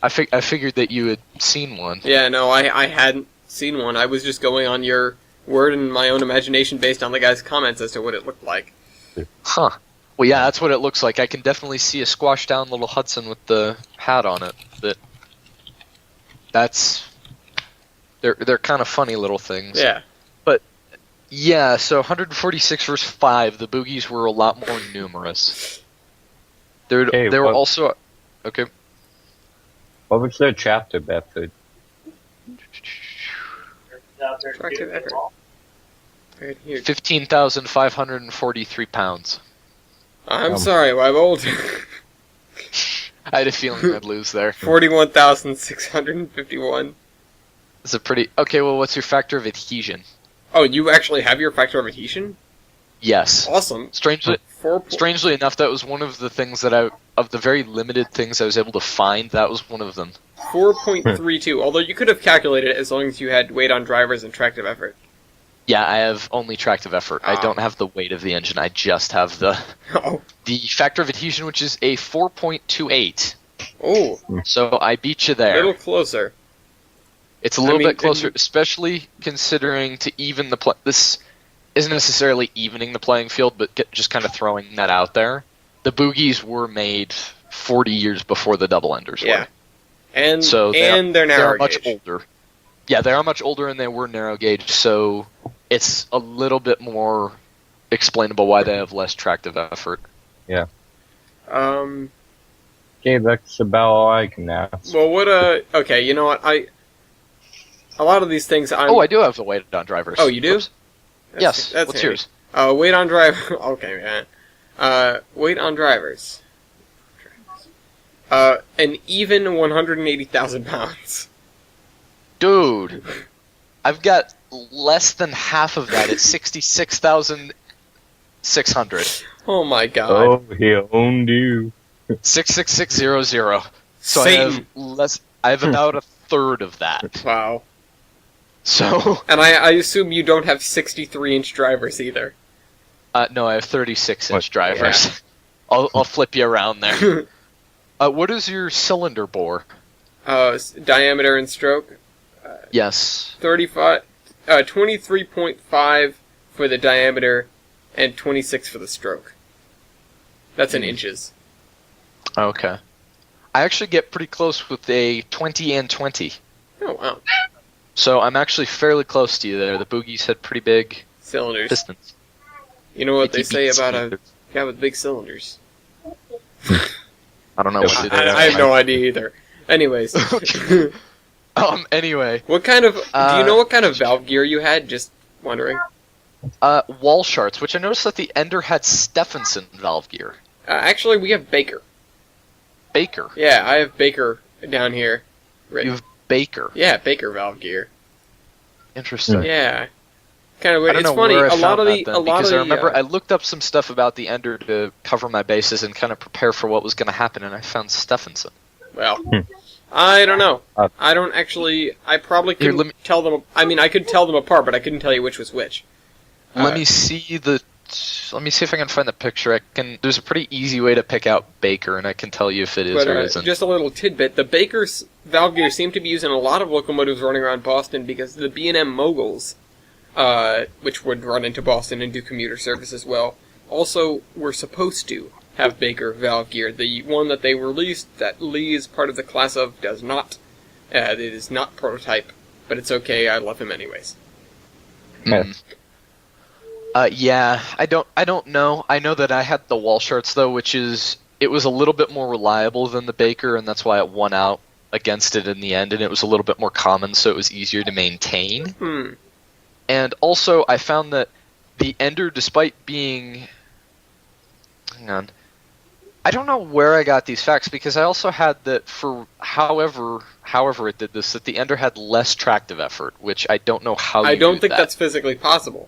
I figured that you had seen one. Yeah, no, I hadn't seen one. I was just going on your word and my own imagination based on the guy's comments as to what it looked like. Huh. Well, yeah, that's what it looks like. I can definitely see a squashed down little Hudson with the hat on it. They're kind of funny little things. Yeah. Yeah, so 146 versus 5, the boogies were a lot more numerous. There were also... Okay. What was their chapter method? Tractive effort. Right here. 15,543 pounds. I'm sorry, Wiebold. I had a feeling I'd lose there. 41,651. It's a pretty... Okay, well, what's your factor of adhesion? Oh, you actually have your factor of adhesion? Yes. Awesome. Strangely enough, that was one of the things that of the very limited things I was able to find, that was one of them. 4.32, although you could have calculated it as long as you had weight on drivers and tractive effort. Yeah, I have only tractive effort. I don't have the weight of the engine. I just have the factor of adhesion, which is a 4.28. Oh. So I beat you there. A little closer. It's a little bit closer, especially considering to even the this isn't necessarily evening the playing field, but just kind of throwing that out there. The Boogies were made 40 years before the double enders were. And so they're narrow much gauge. older. Yeah, they are much older and they were narrow gauge, so it's a little bit more explainable why they have less tractive effort. Yeah. Okay, that's about all I can ask. Well, okay, you know what, a lot of these things I do have the weight on drivers. Oh, you do? Oops. Yes, what's handy. yours? Weight on driver, okay, man. Weight on drivers. An even 180,000 pounds. Dude, I've got less than half of that. It's 66,600. Oh my god. Oh, he owned you. 66600. So Satan. I have about a third of that. Wow. So. And I assume you don't have 63-inch drivers either. No, I have 36-inch drivers. Yeah. I'll flip you around there. What is your cylinder bore? Diameter and stroke. Yes. 23.5 for the diameter, and 26 for the stroke. That's in inches. Okay. I actually get pretty close with a 20 and 20. Oh, wow. So I'm actually fairly close to you there. The Boogies had pretty big cylinders. Pistons. You know what they say about a guy with big cylinders? I don't know what I have no idea either. Anyways. Anyway. What kind of... do you know what kind of valve gear you had? Just wondering. Walsharts, which I noticed that the Ender had Stephenson valve gear. Actually, we have Baker. Baker? Yeah, I have Baker down here. Right. You have Baker? Yeah, Baker valve gear. Interesting. Yeah. Kind of weird. I don't It's know funny, where I a found lot of that the... then, because I remember I looked up some stuff about the Ender to cover my bases and kind of prepare for what was going to happen, and I found Stephenson. Well... I don't know. I don't actually... I probably couldn't tell them... I mean, I could tell them apart, but I couldn't tell you which was which. Let me see if I can find the picture. There's a pretty easy way to pick out Baker, and I can tell you if it is or isn't. Just a little tidbit. The Baker's valve gear seem to be used in a lot of locomotives running around Boston because the B&M moguls, which would run into Boston and do commuter service as well, also were supposed to have Baker valve gear. The one that they released that Lee is part of the class of does not. It is not prototype, but it's okay. I love him anyways. Yeah, I don't know. I know that I had the Walsharts though, it was a little bit more reliable than the Baker, and that's why it won out against it in the end, and it was a little bit more common, so it was easier to maintain. And also, I found that the Ender, despite being... Hang on. I don't know where I got these facts, because I also had that for however it did this, that the Ender had less tractive effort, which I don't know how I don't think that's physically possible.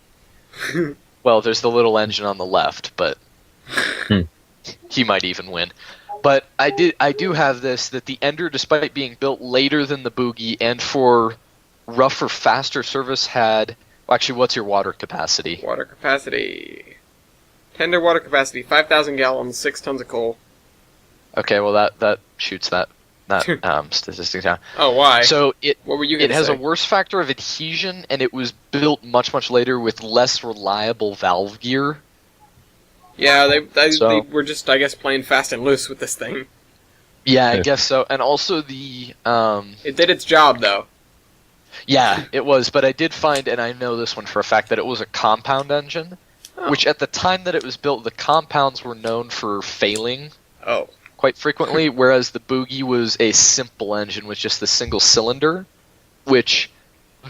Well, there's the little engine on the left, but he might even win. But I do have this, that the Ender, despite being built later than the Boogie, and for rougher, faster service had... Well, actually, what's your water capacity? Water capacity... Tender water capacity, 5,000 gallons, 6 tons of coal. Okay, well that shoots that statistic down. Oh, why? So what were you gonna it has say? a worse factor of adhesion, and it was built much, much later with less reliable valve gear. Yeah, they were just, I guess, playing fast and loose with this thing. Yeah, I guess so. And also the... It did its job, though. Yeah, it was, but I did find, and I know this one for a fact, that it was a compound engine. Which, at the time that it was built, the compounds were known for failing quite frequently, whereas the Boogie was a simple engine with just the single cylinder, which,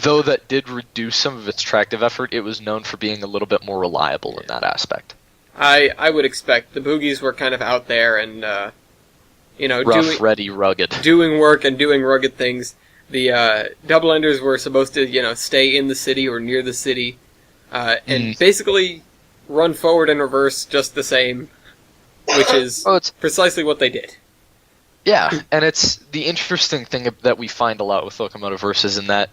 though that did reduce some of its tractive effort, it was known for being a little bit more reliable in that aspect. I would expect. The Boogies were kind of out there and, rough, ready, rugged. Doing work and doing rugged things. The double enders were supposed to, stay in the city or near the city, and basically... run forward and reverse just the same, which is precisely what they did. Yeah, and it's the interesting thing that we find a lot with Locomotive Versus in that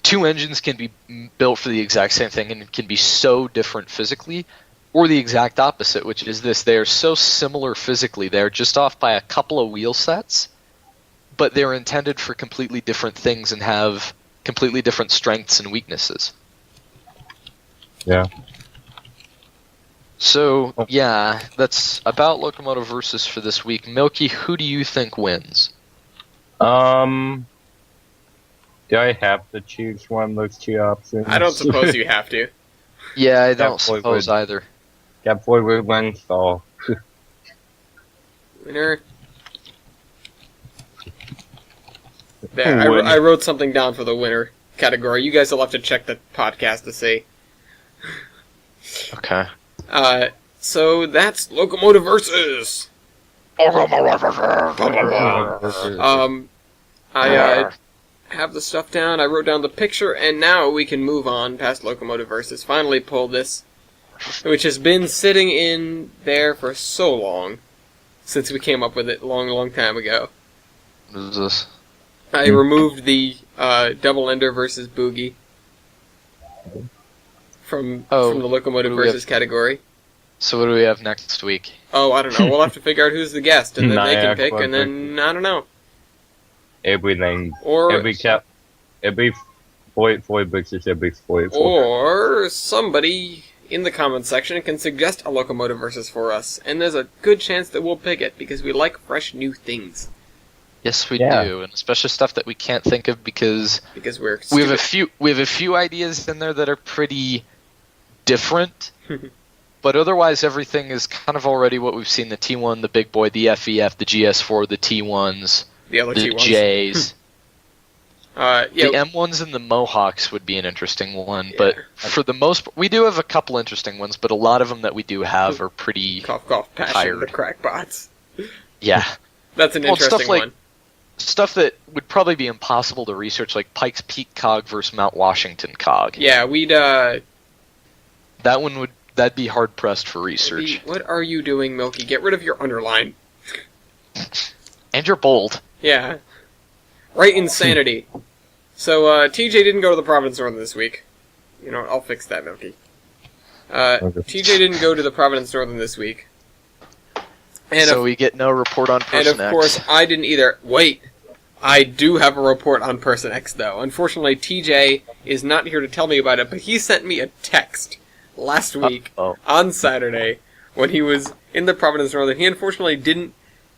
two engines can be built for the exact same thing and can be so different physically, or the exact opposite, which is this: they are so similar physically, they're just off by a couple of wheel sets, but they're intended for completely different things and have completely different strengths and weaknesses. Yeah. So, yeah, that's about Locomotive Versus for this week. Milky, who do you think wins? Do I have to choose one of those two options? I don't suppose you have to. Yeah, I don't boy suppose would. either. That boy would win, so. Winner. There, I wrote something down for the winner category. You guys will have to check the podcast to see. Okay. So that's Locomotive Versus. I have the stuff down. I wrote down the picture, and now we can move on past Locomotive Versus. Finally pulled this, which has been sitting in there for so long, since we came up with it long time ago. What is this? I removed the Double Ender versus Boogie from the Locomotive Versus category. So what do we have next week? Oh, I don't know. We'll have to figure out who's the guest, and then they can pick, Niagara and then, I don't know. Everything. Or Every Void versus every Void. Or somebody in the comments section can suggest a Locomotive Versus for us, and there's a good chance that we'll pick it, because we like fresh new things. Yes, we do, and especially stuff that we can't think of because we're stupid. we have a few ideas in there that are pretty different, but otherwise everything is kind of already what we've seen: the T1, the Big Boy, the FEF, the GS4, the T1s, the other the T1s. Js. Yeah. The M1s and the Mohawks would be an interesting one, but for the most, we do have a couple interesting ones, but a lot of them that we do have are pretty cough, passion, tired. the crackpots. Yeah, that's an interesting one. Stuff that would probably be impossible to research, like Pikes Peak Cog versus Mount Washington Cog. Yeah, we'd that'd be hard pressed for research. What are you doing, Milky? Get rid of your underline. And you're bold. Yeah. Right insanity. So, TJ didn't go to the Providence Northern this week. You know what, I'll fix that, Milky. TJ didn't go to the Providence Northern this week. And so we get no report on Person X. And of course, I didn't either. Wait! I do have a report on Person X, though. Unfortunately, TJ is not here to tell me about it, but he sent me a text last week on Saturday when he was in the Providence Northern. He unfortunately didn't.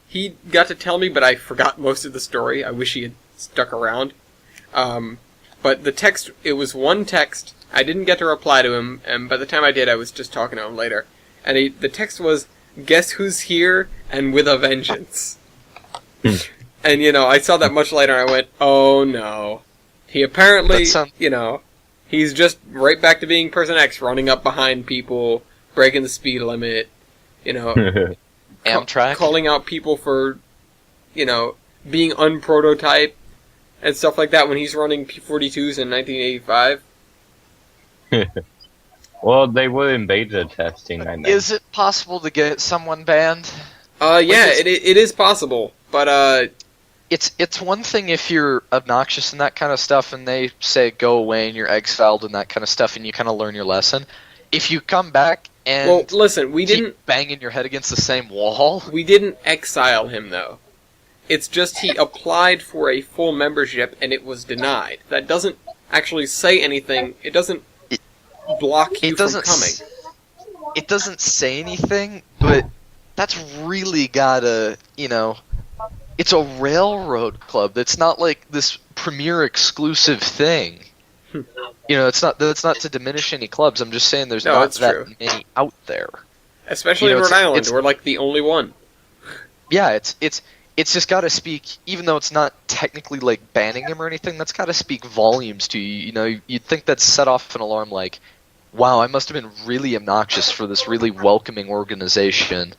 He got to tell me, but I forgot most of the story. I wish he had stuck around. But the text, it was one text. I didn't get to reply to him, and by the time I did, I was just talking to him later. And the text was, "Guess who's here, and with a vengeance." And, I saw that much later, and I went, oh no. He apparently, he's just right back to being Person X, running up behind people, breaking the speed limit, Amtrak? Calling out people for, being unprototype, and stuff like that when he's running P-42s in 1985. Well, they were in beta testing, I know. Is it possible to get someone banned? Yeah, it is possible, but, It's one thing if you're obnoxious and that kind of stuff, and they say go away and you're exiled and that kind of stuff, and you kind of learn your lesson. If you come back and well, listen, we didn't banging your head against the same wall. We didn't exile him, though. It's just he applied for a full membership and it was denied. That doesn't actually say anything. It doesn't block you from coming. It doesn't say anything, but that's really gotta, it's a railroad club. That's not like this premier exclusive thing. That's not to diminish any clubs. I'm just saying there's not that many out there. Especially in Rhode Island, we're like the only one. Yeah, it's just got to speak, even though it's not technically like banning him or anything. That's got to speak volumes to you. You'd think that set off an alarm like, wow, I must have been really obnoxious for this really welcoming organization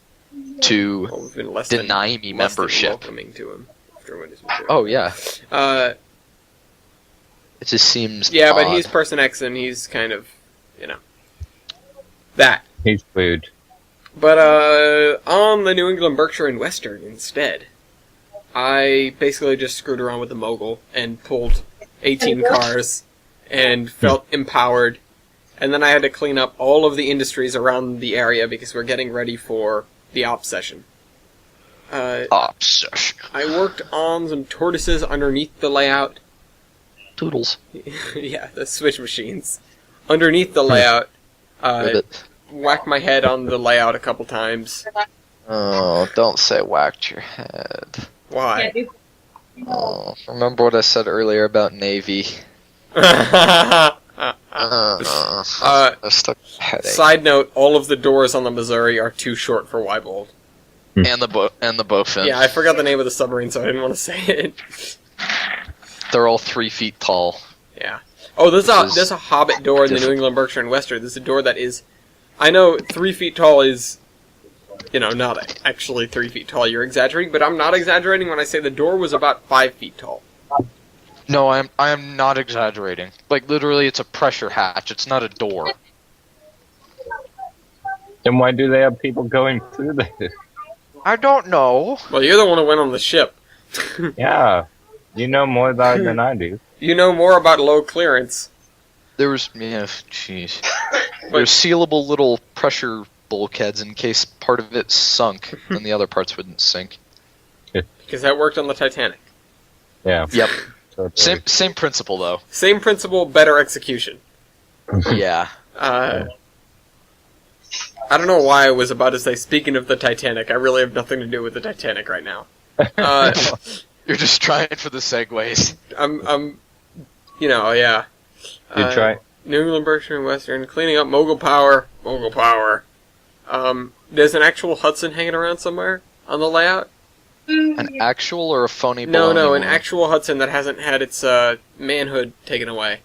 to deny me membership. Welcoming to him. Oh yeah. It just seems yeah, odd. But he's Person X and he's kind of, that. He's weird. But on the New England Berkshire and Western instead, I basically just screwed around with the mogul and pulled 18 cars and felt empowered. And then I had to clean up all of the industries around the area because we're getting ready for the op session. Op session. I worked on some tortoises underneath the layout. Toodles. Yeah, the switch machines. Underneath the layout. Ribbit. Whacked my head on the layout a couple times. Oh, don't say whacked your head. Why? Oh, remember what I said earlier about Navy? I stuck headache. Side note, all of the doors on the Missouri are too short for Wiebold. And the bowfin. Yeah, I forgot the name of the submarine, so I didn't want to say it. They're all 3 feet tall. Yeah. Oh, there's a Hobbit door in the New England Berkshire and Western. There's a door that is... I know 3 feet tall is... not actually 3 feet tall. You're exaggerating, but I'm not exaggerating when I say the door was about 5 feet tall. No, I am not exaggerating. Like, literally, it's a pressure hatch. It's not a door. Then why do they have people going through this? I don't know. Well, you're the one who went on the ship. Yeah. You know more about it than I do. You know more about low clearance. There was... Yeah, jeez. There's sealable little pressure bulkheads in case part of it sunk and the other parts wouldn't sink. Because that worked on the Titanic. Yeah. Yep. Totally. Same principle, though. Same principle, better execution. Yeah. I don't know why I was about to say, speaking of the Titanic, I really have nothing to do with the Titanic right now. You're just trying for the segues. Yeah. You try. New England, Berkshire, and Western, cleaning up Mogul Power. There's an actual Hudson hanging around somewhere on the layout. An actual or a phony baloney No, an one? actual Hudson that hasn't had its manhood taken away.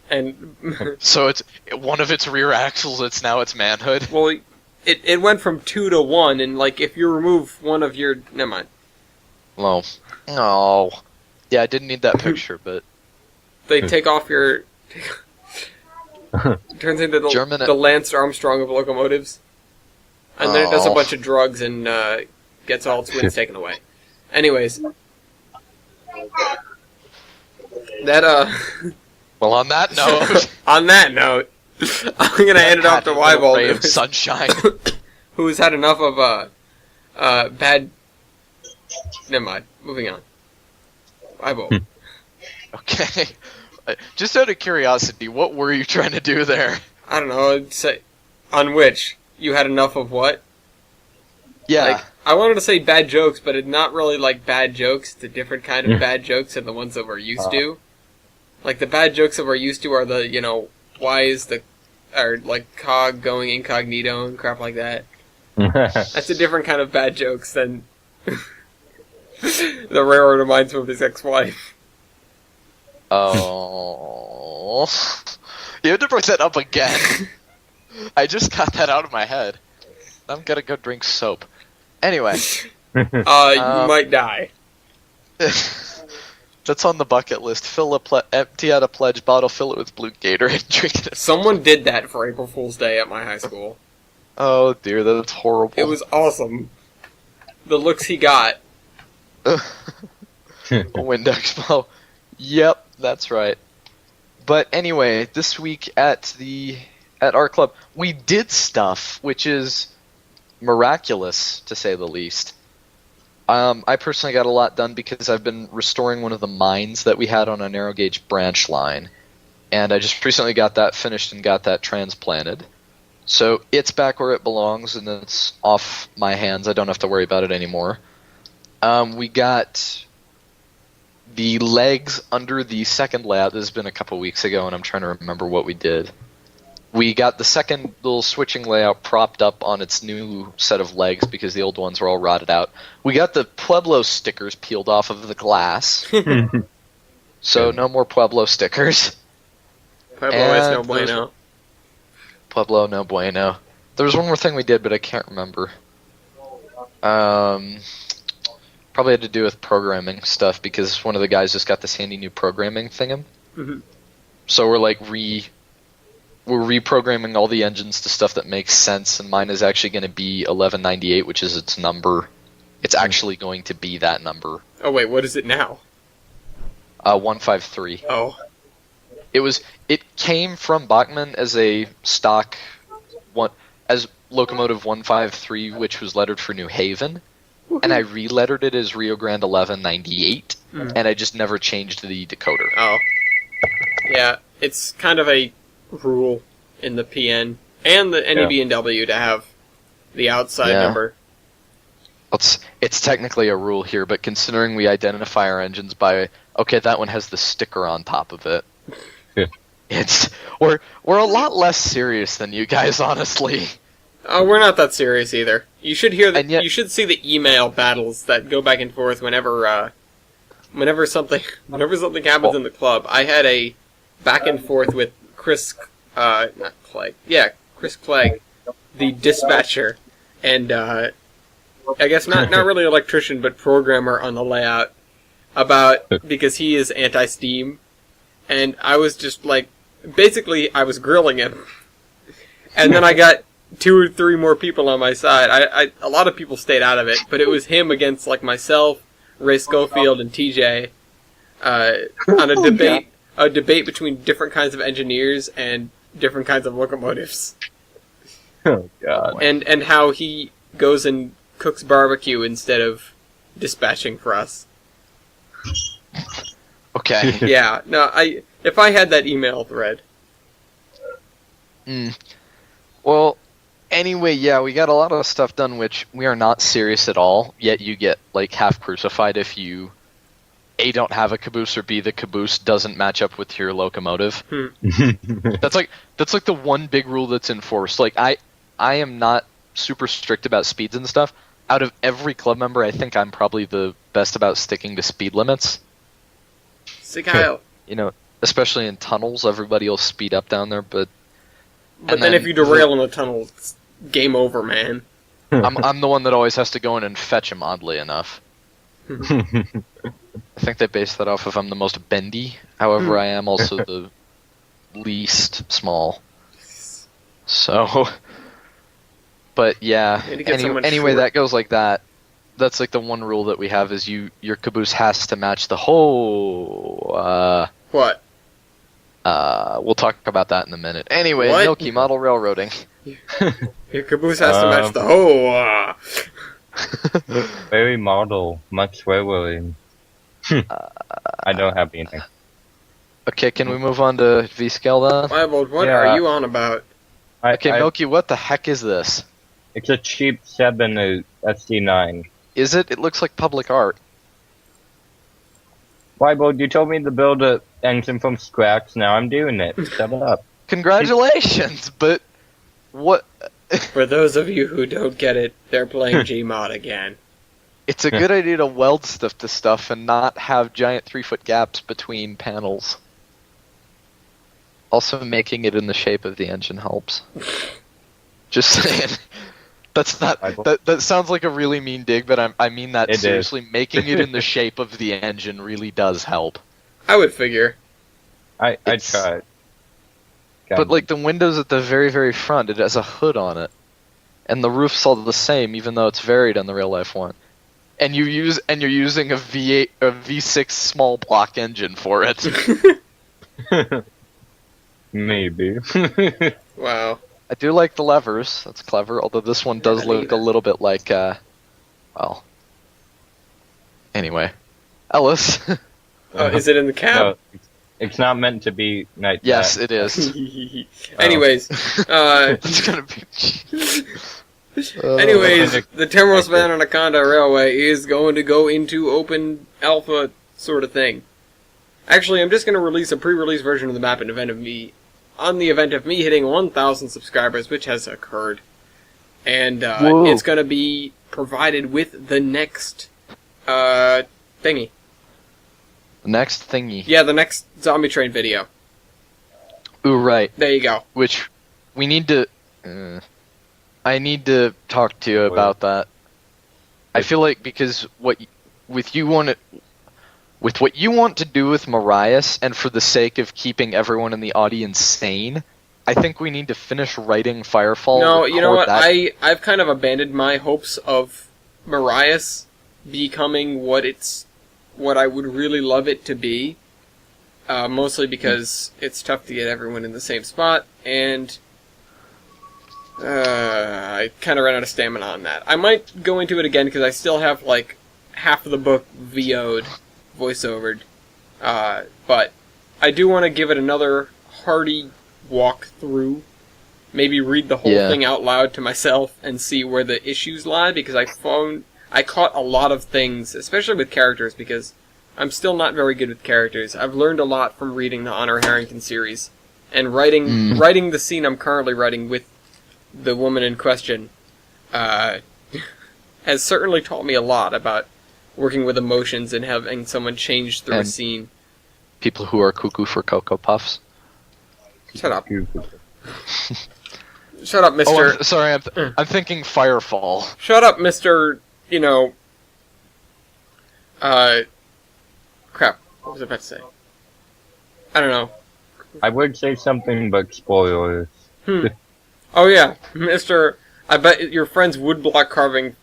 And So it's one of its rear axles, it's now its manhood? well, it went from 2 to 1, and like if you remove one of your... Never mind. Well, no. Yeah, I didn't need that picture, but... They take off your... turns into the Lance Armstrong of locomotives. And then it does a bunch of drugs and gets all its wings taken away. Anyways. That, Well, on that note... on that note, I'm gonna hand it off to ray Wiebold, of sunshine. who's had enough of, bad... Never mind. Moving on. Wiebold. Okay. Just out of curiosity, what were you trying to do there? I don't know, I'd say... On which? You had enough of what? Yeah. Like, I wanted to say bad jokes, but it's not really like bad jokes. It's a different kind of bad jokes than the ones that we're used to. Like, the bad jokes that we're used to are the, why is the... Or, like, cog going incognito and crap like that. That's a different kind of bad jokes than... the railroad reminds him of his ex-wife. Oh. You had to bring that up again. I just got that out of my head. I'm gonna go drink soap. Anyway. You might die. That's on the bucket list. Empty out a pledge bottle, fill it with blue Gatorade, and drink it. Someone did that for April Fool's Day at my high school. Oh dear, that's horrible. It was awesome. The looks he got. A Windex bottle. Yep, that's right. But anyway, this week at our club, we did stuff which is miraculous, to say the least. I personally got a lot done because I've been restoring one of the mines that we had on a narrow gauge branch line, and I just recently got that finished and got that transplanted. So it's back where it belongs, and it's off my hands. I don't have to worry about it anymore. We got the legs under the second layout. This has been a couple weeks ago, and I'm trying to remember what we did. We got the second little switching layout propped up on its new set of legs because the old ones were all rotted out. We got the Pueblo stickers peeled off of the glass. So no more Pueblo stickers. Pueblo is no bueno. Pueblo no bueno. There was one more thing we did, but I can't remember. Probably had to do with programming stuff because one of the guys just got this handy new programming thingam. Mm-hmm. So we're like we're reprogramming all the engines to stuff that makes sense, and mine is actually going to be 1198, which is its number. It's actually going to be that number. Oh wait, what is it now? 153. Oh. It came from Bachmann as a stock one as Locomotive 153, which was lettered for New Haven, and I relettered it as Rio Grande 1198, and I just never changed the decoder. Oh. Yeah, it's kind of a rule in the PN and the NEB&W to have the outside number. It's technically a rule here, but considering we identify our engines by, okay, that one has the sticker on top of it. We're a lot less serious than you guys, honestly. We're not that serious either. You should hear you should see the email battles that go back and forth whenever something happens in the club. I had a back and forth with Chris Clegg, the dispatcher, and I guess not really electrician, but programmer on the layout, because he is anti-Steam, and I was just basically I was grilling him, and then I got 2 or 3 more people on my side. A lot of people stayed out of it, but it was him against myself, Ray Schofield, and TJ on a debate between different kinds of engineers and different kinds of locomotives. Oh God! And how he goes and cooks barbecue instead of dispatching for us. Okay. Yeah. No. If I had that email thread. Well, anyway, yeah, we got a lot of stuff done which we are not serious at all, yet you get, half crucified if you, A, don't have a caboose, or B, the caboose doesn't match up with your locomotive. That's the one big rule that's enforced. I am not super strict about speeds and stuff. Out of every club member, I think I'm probably the best about sticking to speed limits. Kyle. Especially in tunnels, everybody will speed up down there, but then if you derail in the tunnel, it's game over, man. I'm the one that always has to go in and fetch him, oddly enough. I think they base that off of I'm the most bendy. However, I am also the least small. So, but yeah. Anyway, that goes like that. That's the one rule that we have is your caboose has to match the whole. What? We'll talk about that in a minute. Anyway, what? Milky model railroading. Your caboose has to match the whole. Very model, much railroading. I don't have anything. Okay, can we move on to V-scale then? Wiebold, what are you on about? Milky, what the heck is this? It's a cheap 7 SD9. Is it? It looks like public art. Wiebold, you told me to build an engine from scratch. Now I'm doing it. Shut up. Congratulations, but what? For those of you who don't get it, they're playing Gmod again. It's a good idea to weld stuff to stuff and not have giant 3-foot gaps between panels. Also, making it in the shape of the engine helps. Just saying. That's not. That sounds like a really mean dig, but I mean that seriously. Making it in the shape of the engine really does help. I would figure. I tried. But the windows at the very, very front, it has a hood on it, and the roof's all the same, even though it's varied on the real life one. And you're using a V8, a V6 small block engine for it. Maybe. Wow. I do like the levers. That's clever. Although this one does look a little bit like, well. Anyway, Ellis. Is it in the cab? No, it's not meant to be night. Yes, it is. Anyways, It's gonna be. Anyways, the Terminus Van Anaconda Railway is going to go into open alpha sort of thing. Actually, I'm just going to release a pre-release version of the map in the event of me hitting 1,000 subscribers, which has occurred. And it's going to be provided with the next thingy. The next thingy. Yeah, the next Zombie Train video. Ooh, right. There you go. Which we need to... I need to talk to you about that. I feel like because what you want to do with Marias, and for the sake of keeping everyone in the audience sane, I think we need to finish writing Firefall. No, you know what? I've kind of abandoned my hopes of Marias becoming what I would really love it to be. mostly because it's tough to get everyone in the same spot, and I kind of ran out of stamina on that. I might go into it again because I still have like half of the book VO'd, voiceovered, but I do want to give it another hearty walk through. Maybe read the whole thing out loud to myself and see where the issues lie, because I caught a lot of things, especially with characters, because I'm still not very good with characters. I've learned a lot from reading the Honor Harrington series, and writing the scene I'm currently writing with the woman in question has certainly taught me a lot about working with emotions and having someone change through a scene. People who are cuckoo for Cocoa Puffs. Shut up. Shut up, Mr. Oh, I'm sorry, I'm thinking Firefall. Shut up, Mr. Crap. What was I about to say? I don't know. I would say something, but spoilers. Oh yeah, Mr. I bet your friend's woodblock carving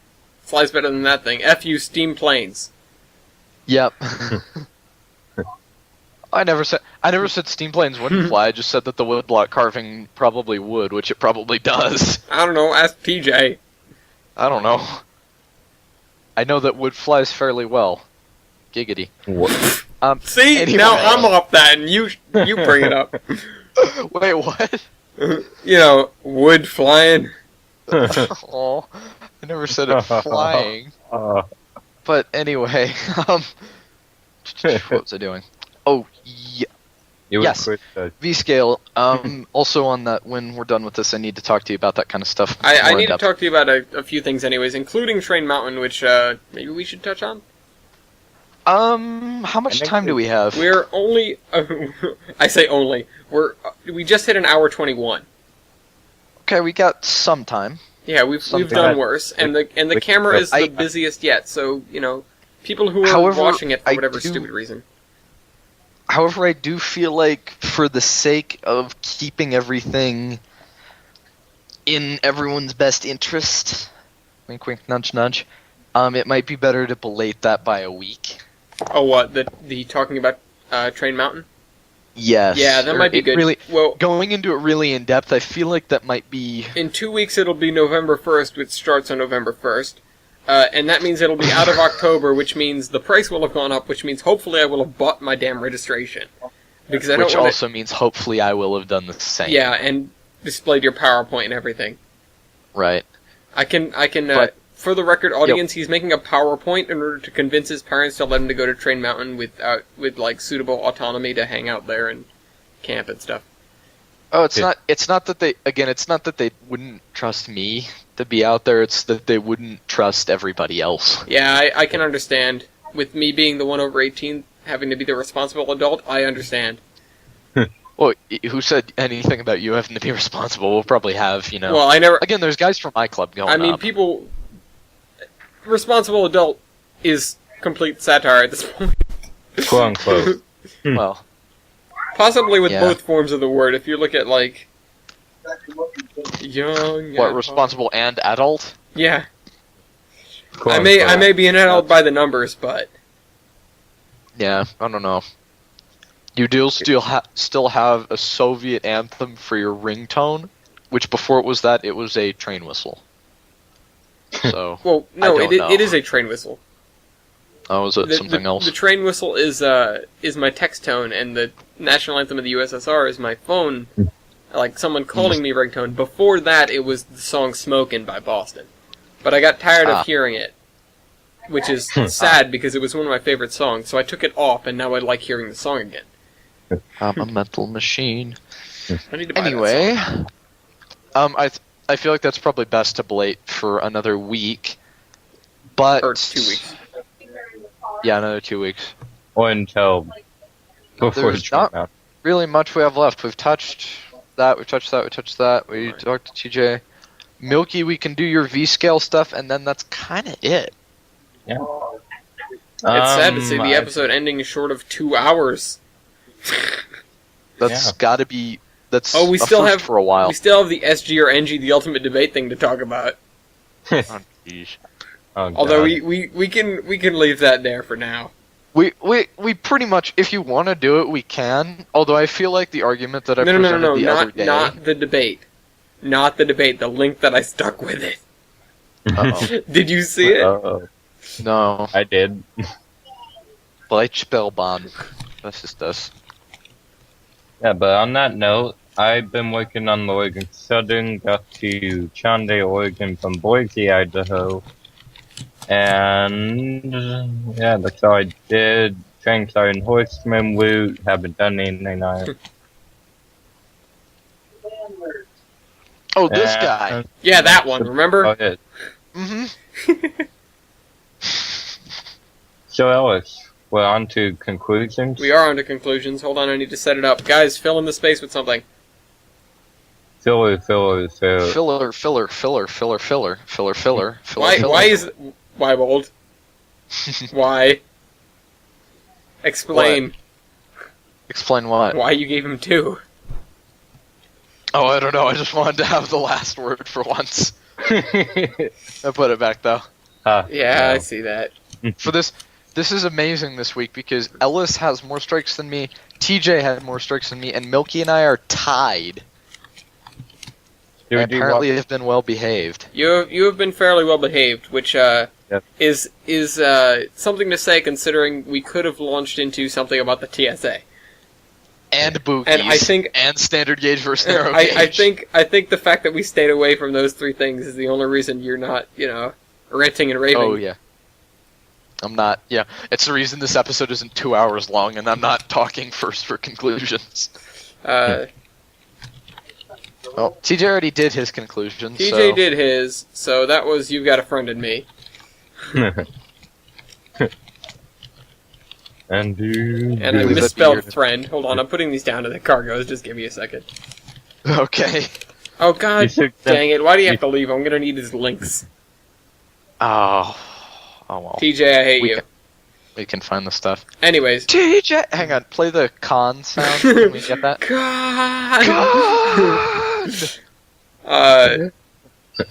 flies better than that thing. F you, steam planes. Yep. I never said steam planes wouldn't fly. I just said that the woodblock carving probably would, which it probably does. I don't know. Ask PJ. I don't know. I know that wood flies fairly well. Giggity. What? See, anyway. now I'm off that, and you bring it up. Wait, what? Wood flying. Oh, I never said it flying. But anyway, what was I doing? Oh, yeah. Yes, V-Scale. Also on that, when we're done with this, I need to talk to you about that kind of stuff. I need to talk to you about a few things anyways, including Train Mountain, which maybe we should touch on? How much time do we have? We're only... I say only. We just hit an hour 21. Okay, we got some time. Yeah, we've done worse, and the camera is the busiest yet, so, people who are watching it for whatever stupid reason. However, I do feel like, for the sake of keeping everything in everyone's best interest, wink wink nudge nudge, it might be better to belate that by a week. Oh, what? The talking about Train Mountain? Yes. Yeah, that might be good. Really, well, going into it really in depth, I feel like that might be... In 2 weeks it'll be November 1st, which starts on November 1st. And that means it'll be out of October, which means the price will have gone up, which means hopefully I will have bought my damn registration. Because I don't Which also means hopefully I will have done the same. Yeah, and displayed your PowerPoint and everything. Right. I can. For the record, audience, he's making a PowerPoint in order to convince his parents to let him to go to Train Mountain with like suitable autonomy to hang out there and camp and stuff. Oh, it's not that they wouldn't trust me to be out there, it's that they wouldn't trust everybody else. Yeah, I can understand. With me being the one over 18, having to be the responsible adult, I understand. Well, who said anything about you having to be responsible? We'll probably have, Well, I never... Again, there's guys from my club going I mean, up. people... Responsible adult is complete satire at this point. Quote unquote. Well... Possibly with both forms of the word. If you look at, like... Young... What, responsible and adult? Yeah. I may be an adult by the numbers, but... Yeah, I don't know. You do still have a Soviet anthem for your ringtone, which before it was that, it was a train whistle. So... Well, no, it is a train whistle. Oh, is it something else? The train whistle is my text tone, and the national anthem of the USSR is my phone, like someone calling me ringtone. Before that, it was the song "Smokin'" by Boston. But I got tired of hearing it, which is sad because it was one of my favorite songs. So I took it off, and now I like hearing the song again. I'm a mental machine. I need to buy Anyway, that song. I feel like that's probably best to belate for another week. But Or 2 weeks. Yeah, another 2 weeks. Or until before There's not really much we have left. We've touched that, we touched that, we talked to TJ. Milky, we can do your V-scale stuff, and then that's kind of it. Yeah. It's sad to see the episode ending short of 2 hours. That's gotta be... That's we still have for a while. We still have the SG or NG, the ultimate debate thing to talk about. Oh, geez. Oh, Although we can leave that there for now. We pretty much, if you want to do it, we can. Although I feel like the argument that I presented the other day... not the debate. Not the debate, the link that I stuck with it. Uh-oh. Did you see it? Uh-oh. No. I did. Spellbond. That's just us. Yeah, but on that note, I've been working on the Oregon Southern, got to Chonday, Oregon from Boise, Idaho. And yeah, that's all I did. Train started in Horseman route, haven't done anything on it. Oh, this guy. Yeah, that one, remember? Oh, yeah. Mm-hmm. So Ellis, we're on to conclusions. We are on to conclusions. Hold on, I need to set it up. Guys, fill in the space with something. Filler. Filler. Why is... Wiebold? Why? Explain. Explain what? Why you gave him 2. Oh, I don't know. I just wanted to have the last word for once. I put it back, though. Yeah, I see that. For this is amazing this week because Ellis has more strikes than me, TJ had more strikes than me, and Milky and I are tied. Apparently have been well behaved. You have been fairly well behaved, which is something to say considering we could have launched into something about the TSA. And boogies. And I think standard gauge versus narrow gauge. I think the fact that we stayed away from those 3 things is the only reason you're not, ranting and raving. Oh yeah. I'm not. Yeah, it's the reason this episode isn't 2 hours long, and I'm not talking first for conclusions. Well, TJ already did his conclusion. TJ did his, so that was You've Got a Friend in Me. And I misspelled friend. Hold on, I'm putting these down to the cargoes. Just give me a second. Okay. Oh god, dang it! Why do you have to leave? I'm gonna need his links. Oh well. TJ, I hate you. We can find the stuff. Anyways. TJ! Hang on, play the con sound. Can we get that? Con!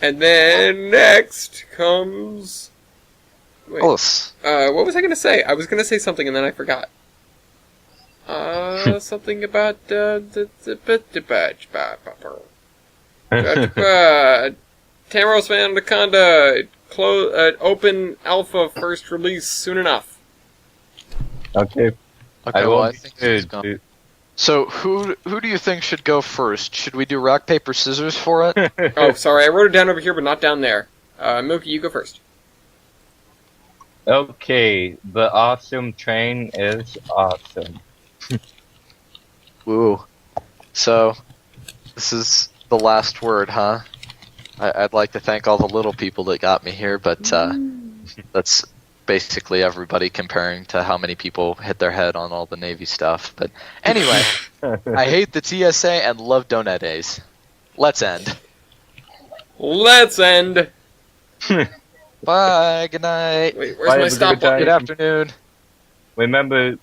And then next comes... Wait. Ellis. What was I gonna say? I was gonna say something and then I forgot. Something about Tamaros Van Anaconda open alpha first release soon enough. Okay. Well, I think it's gone. So, who do you think should go first? Should we do rock, paper, scissors for it? Oh, sorry, I wrote it down over here, but not down there. Milky, you go first. Okay, the awesome train is awesome. Woo. So, this is the last word, huh? I'd like to thank all the little people that got me here, but that's basically everybody comparing to how many people hit their head on all the Navy stuff. But anyway, I hate the TSA and love Donettes. Let's end. Let's end. Bye, good night. Wait, where's my stopwatch? Good afternoon. Remember,